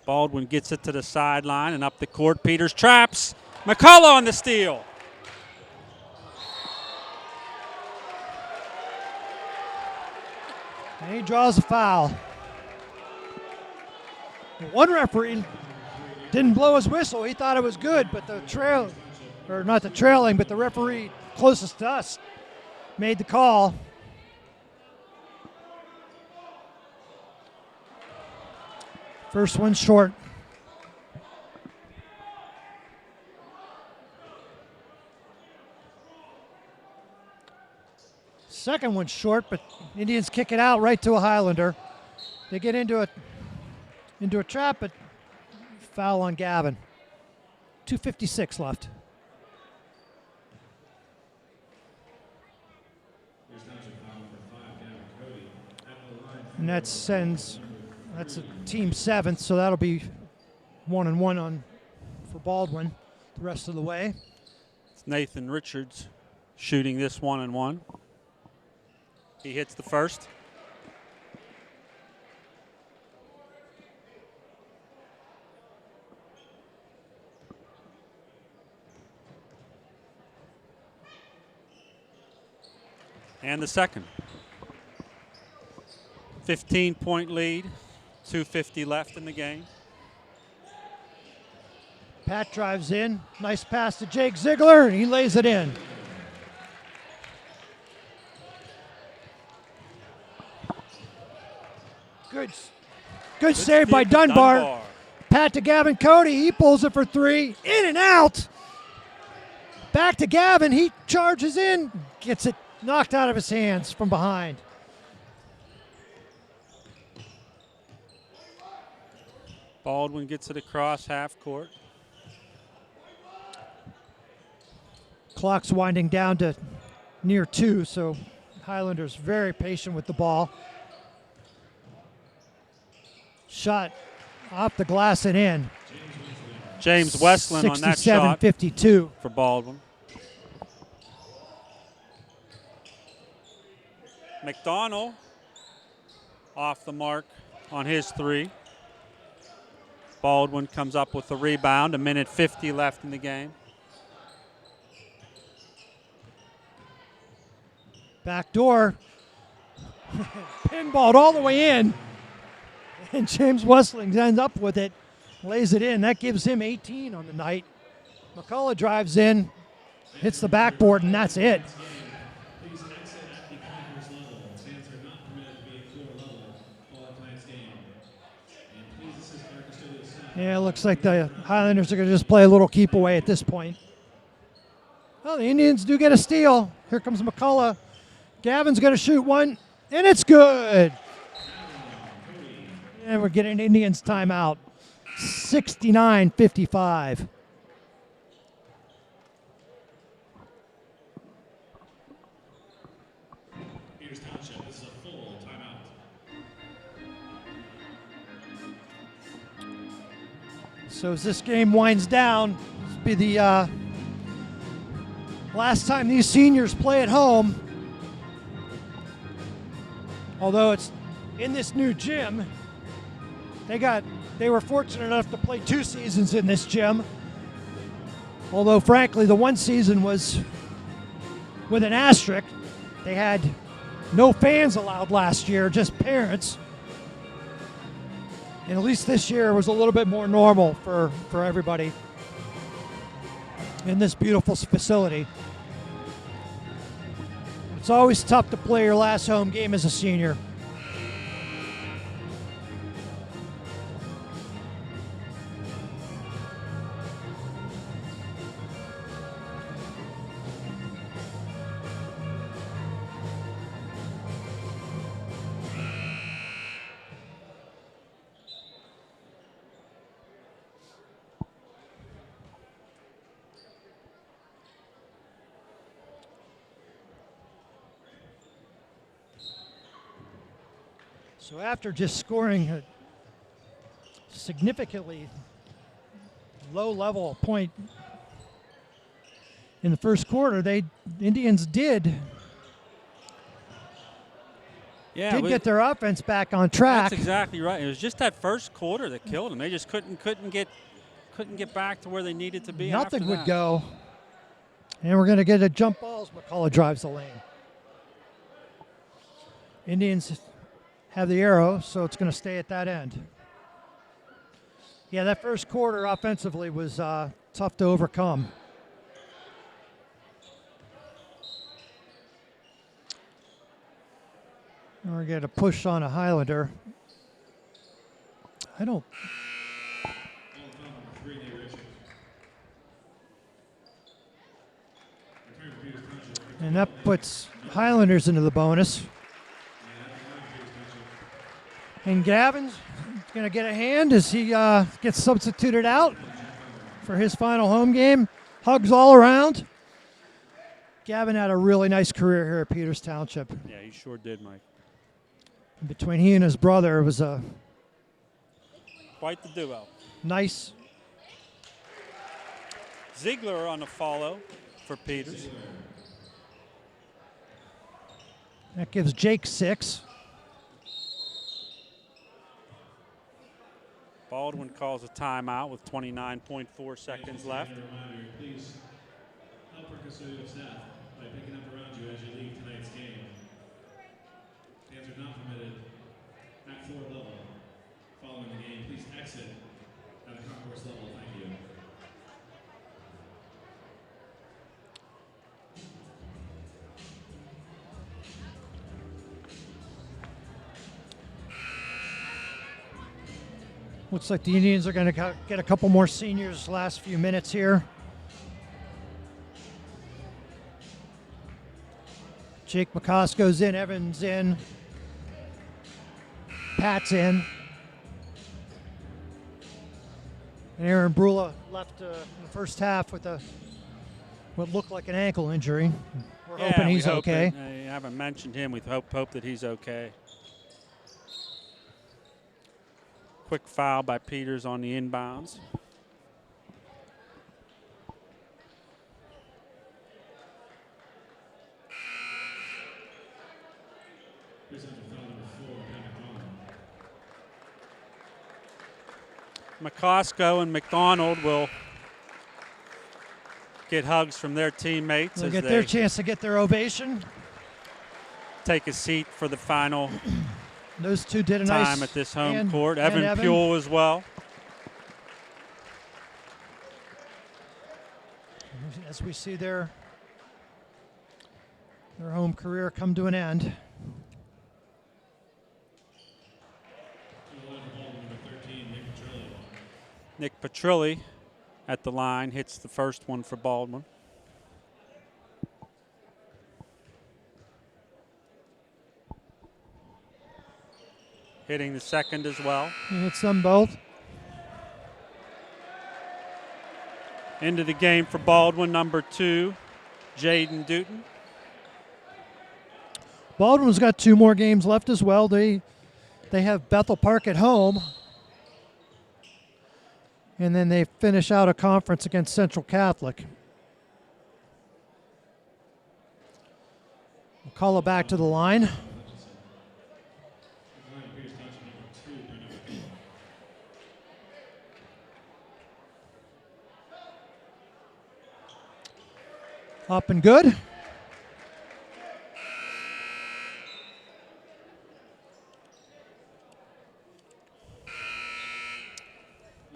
Baldwin gets it to the sideline and up the court. Peters traps. McCullough on the steal. And he draws a foul. One referee didn't blow his whistle. He thought it was good, but the referee closest to us made the call. First one short. Second one short, but Indians kick it out right to a Highlander. They get into a trap, but foul on Gavin. 2:56 left. And that's a team seventh, so that'll be 1-1 for Baldwin the rest of the way. It's Nathan Richards shooting this 1-1. He hits the first. And the second. 15-point lead, 2:50 left in the game. Pat drives in. Nice pass to Jake Ziegler, and he lays it in. Good save by Dunbar. Pat to Gavin Cody. He pulls it for three. In and out. Back to Gavin. He charges in. Gets it knocked out of his hands from behind. Baldwin gets it across half court. Clock's winding down to near 2, so Highlanders very patient with the ball. Shot off the glass and in. James Westland on that shot 67-52 for Baldwin. McDonald off the mark on his three. Baldwin comes up with the rebound, 1:50 left in the game. Back door. Pinballed all the way in. And James Westling ends up with it. Lays it in. That gives him 18 on the night. McCullough drives in, hits the backboard, and that's it. Please exit at the concourse level. Fans are not permitted to be at floor level while playing this game. And please assist our custodial staff. Yeah, it looks like the Highlanders are going to just play a little keep away at this point. Well, the Indians do get a steal. Here comes McCullough. Gavin's going to shoot one, and it's good. And we're getting Indians timeout. 69-55. Peters Township, this is a full timeout. So as this game winds down, this will be the last time these seniors play at home. Although it's in this new gym, they were fortunate enough to play 2 seasons in this gym. Although frankly, the one season was with an asterisk. They had no fans allowed last year, just parents. And at least this year was a little bit more normal for everybody in this beautiful facility. It's always tough to play your last home game as a senior. So after just scoring a significantly low-level point in the first quarter, the Indians did get their offense back on track. That's exactly right. It was just that first quarter that killed them. They just couldn't get back to where they needed to be. Nothing after would that. go. And we're going to get a jump ball as McCullough drives the lane. Indians have the arrow, so it's going to stay at that end. Yeah, that first quarter offensively was tough to overcome. We're going to get a push on a Highlander. And that puts Highlanders into the bonus. And Gavin's going to get a hand as he gets substituted out for his final home game. Hugs all around. Gavin had a really nice career here at Peters Township. Yeah, he sure did, Mike. Between he and his brother, it was a Quite the duo. nice. Ziegler on the follow for Peters. That gives Jake 6. Baldwin calls a timeout with 29.4 seconds left. Reminder, please help our custodial staff by picking up around you as you leave tonight's game. Fans are not permitted at floor level following the game. Please exit at the concourse level. Thank you. Looks like the Indians are going to get a couple more seniors last few minutes here. Jake McCosco's in, Evans in, Pat's in. And Aaron Brula left in the first half with what looked like an ankle injury. We're hoping he's okay. I haven't mentioned him. We hope that he's okay. Quick foul by Peters on the inbounds. Personal foul number 4, Pat McDonald. McCosco and McDonald will get hugs from their teammates They'll as get they their chance to get their ovation. take a seat for the final Those two did a time nice at this home and- court. and Evan Puel as well. As we see their home career come to an end. To the line for Baldwin, number 13, Nick Petrilli. Nick Petrilli at the line hits the first one for Baldwin. Hitting the second as well. He hits them both. Into the game for Baldwin, number 2, Jaden Dutton. Baldwin's got 2 more games left as well. They have Bethel Park at home. And then they finish out a conference against Central Catholic. We'll call it back to the line. To the line for Peters Township, number 2, Brendan McCullough. Up and good.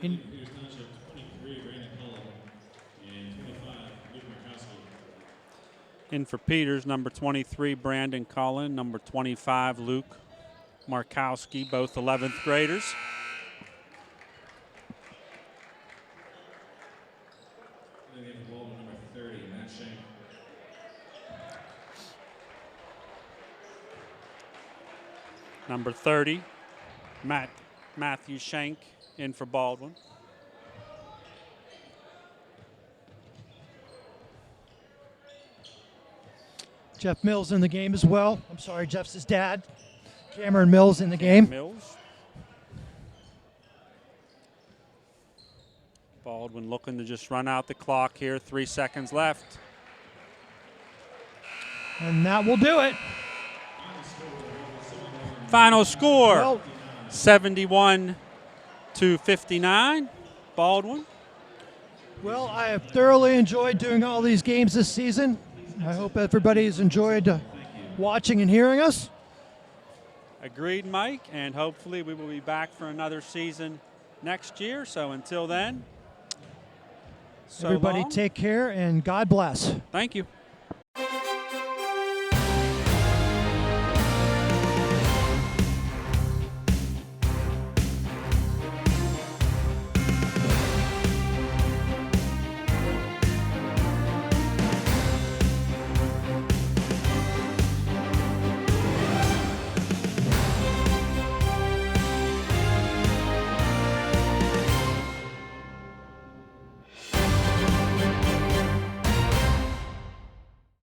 Line for Peters Township, 23, Brandon Cullen. And 25, Luke Markowski. In for Peters, number 23, Brandon Cullen. Number 25, Luke Markowski, both 11th graders. And then for Baldwin, number 30, Matt Shank. Number 30, Matthew Shank in for Baldwin. Jeff Mills in the game as well. I'm sorry, Jeff's his dad. Cameron Mills in the game. Mills. Baldwin looking to just run out the clock here. 3 seconds left. And that will do it. Final score, Well, 71 to 59. Baldwin. well, I have thoroughly enjoyed doing all these games this season. I hope everybody's enjoyed watching and hearing us. Agreed, Mike, and hopefully we will be back for another season next year. So until then, so Everybody long. take care and God bless. Thank you.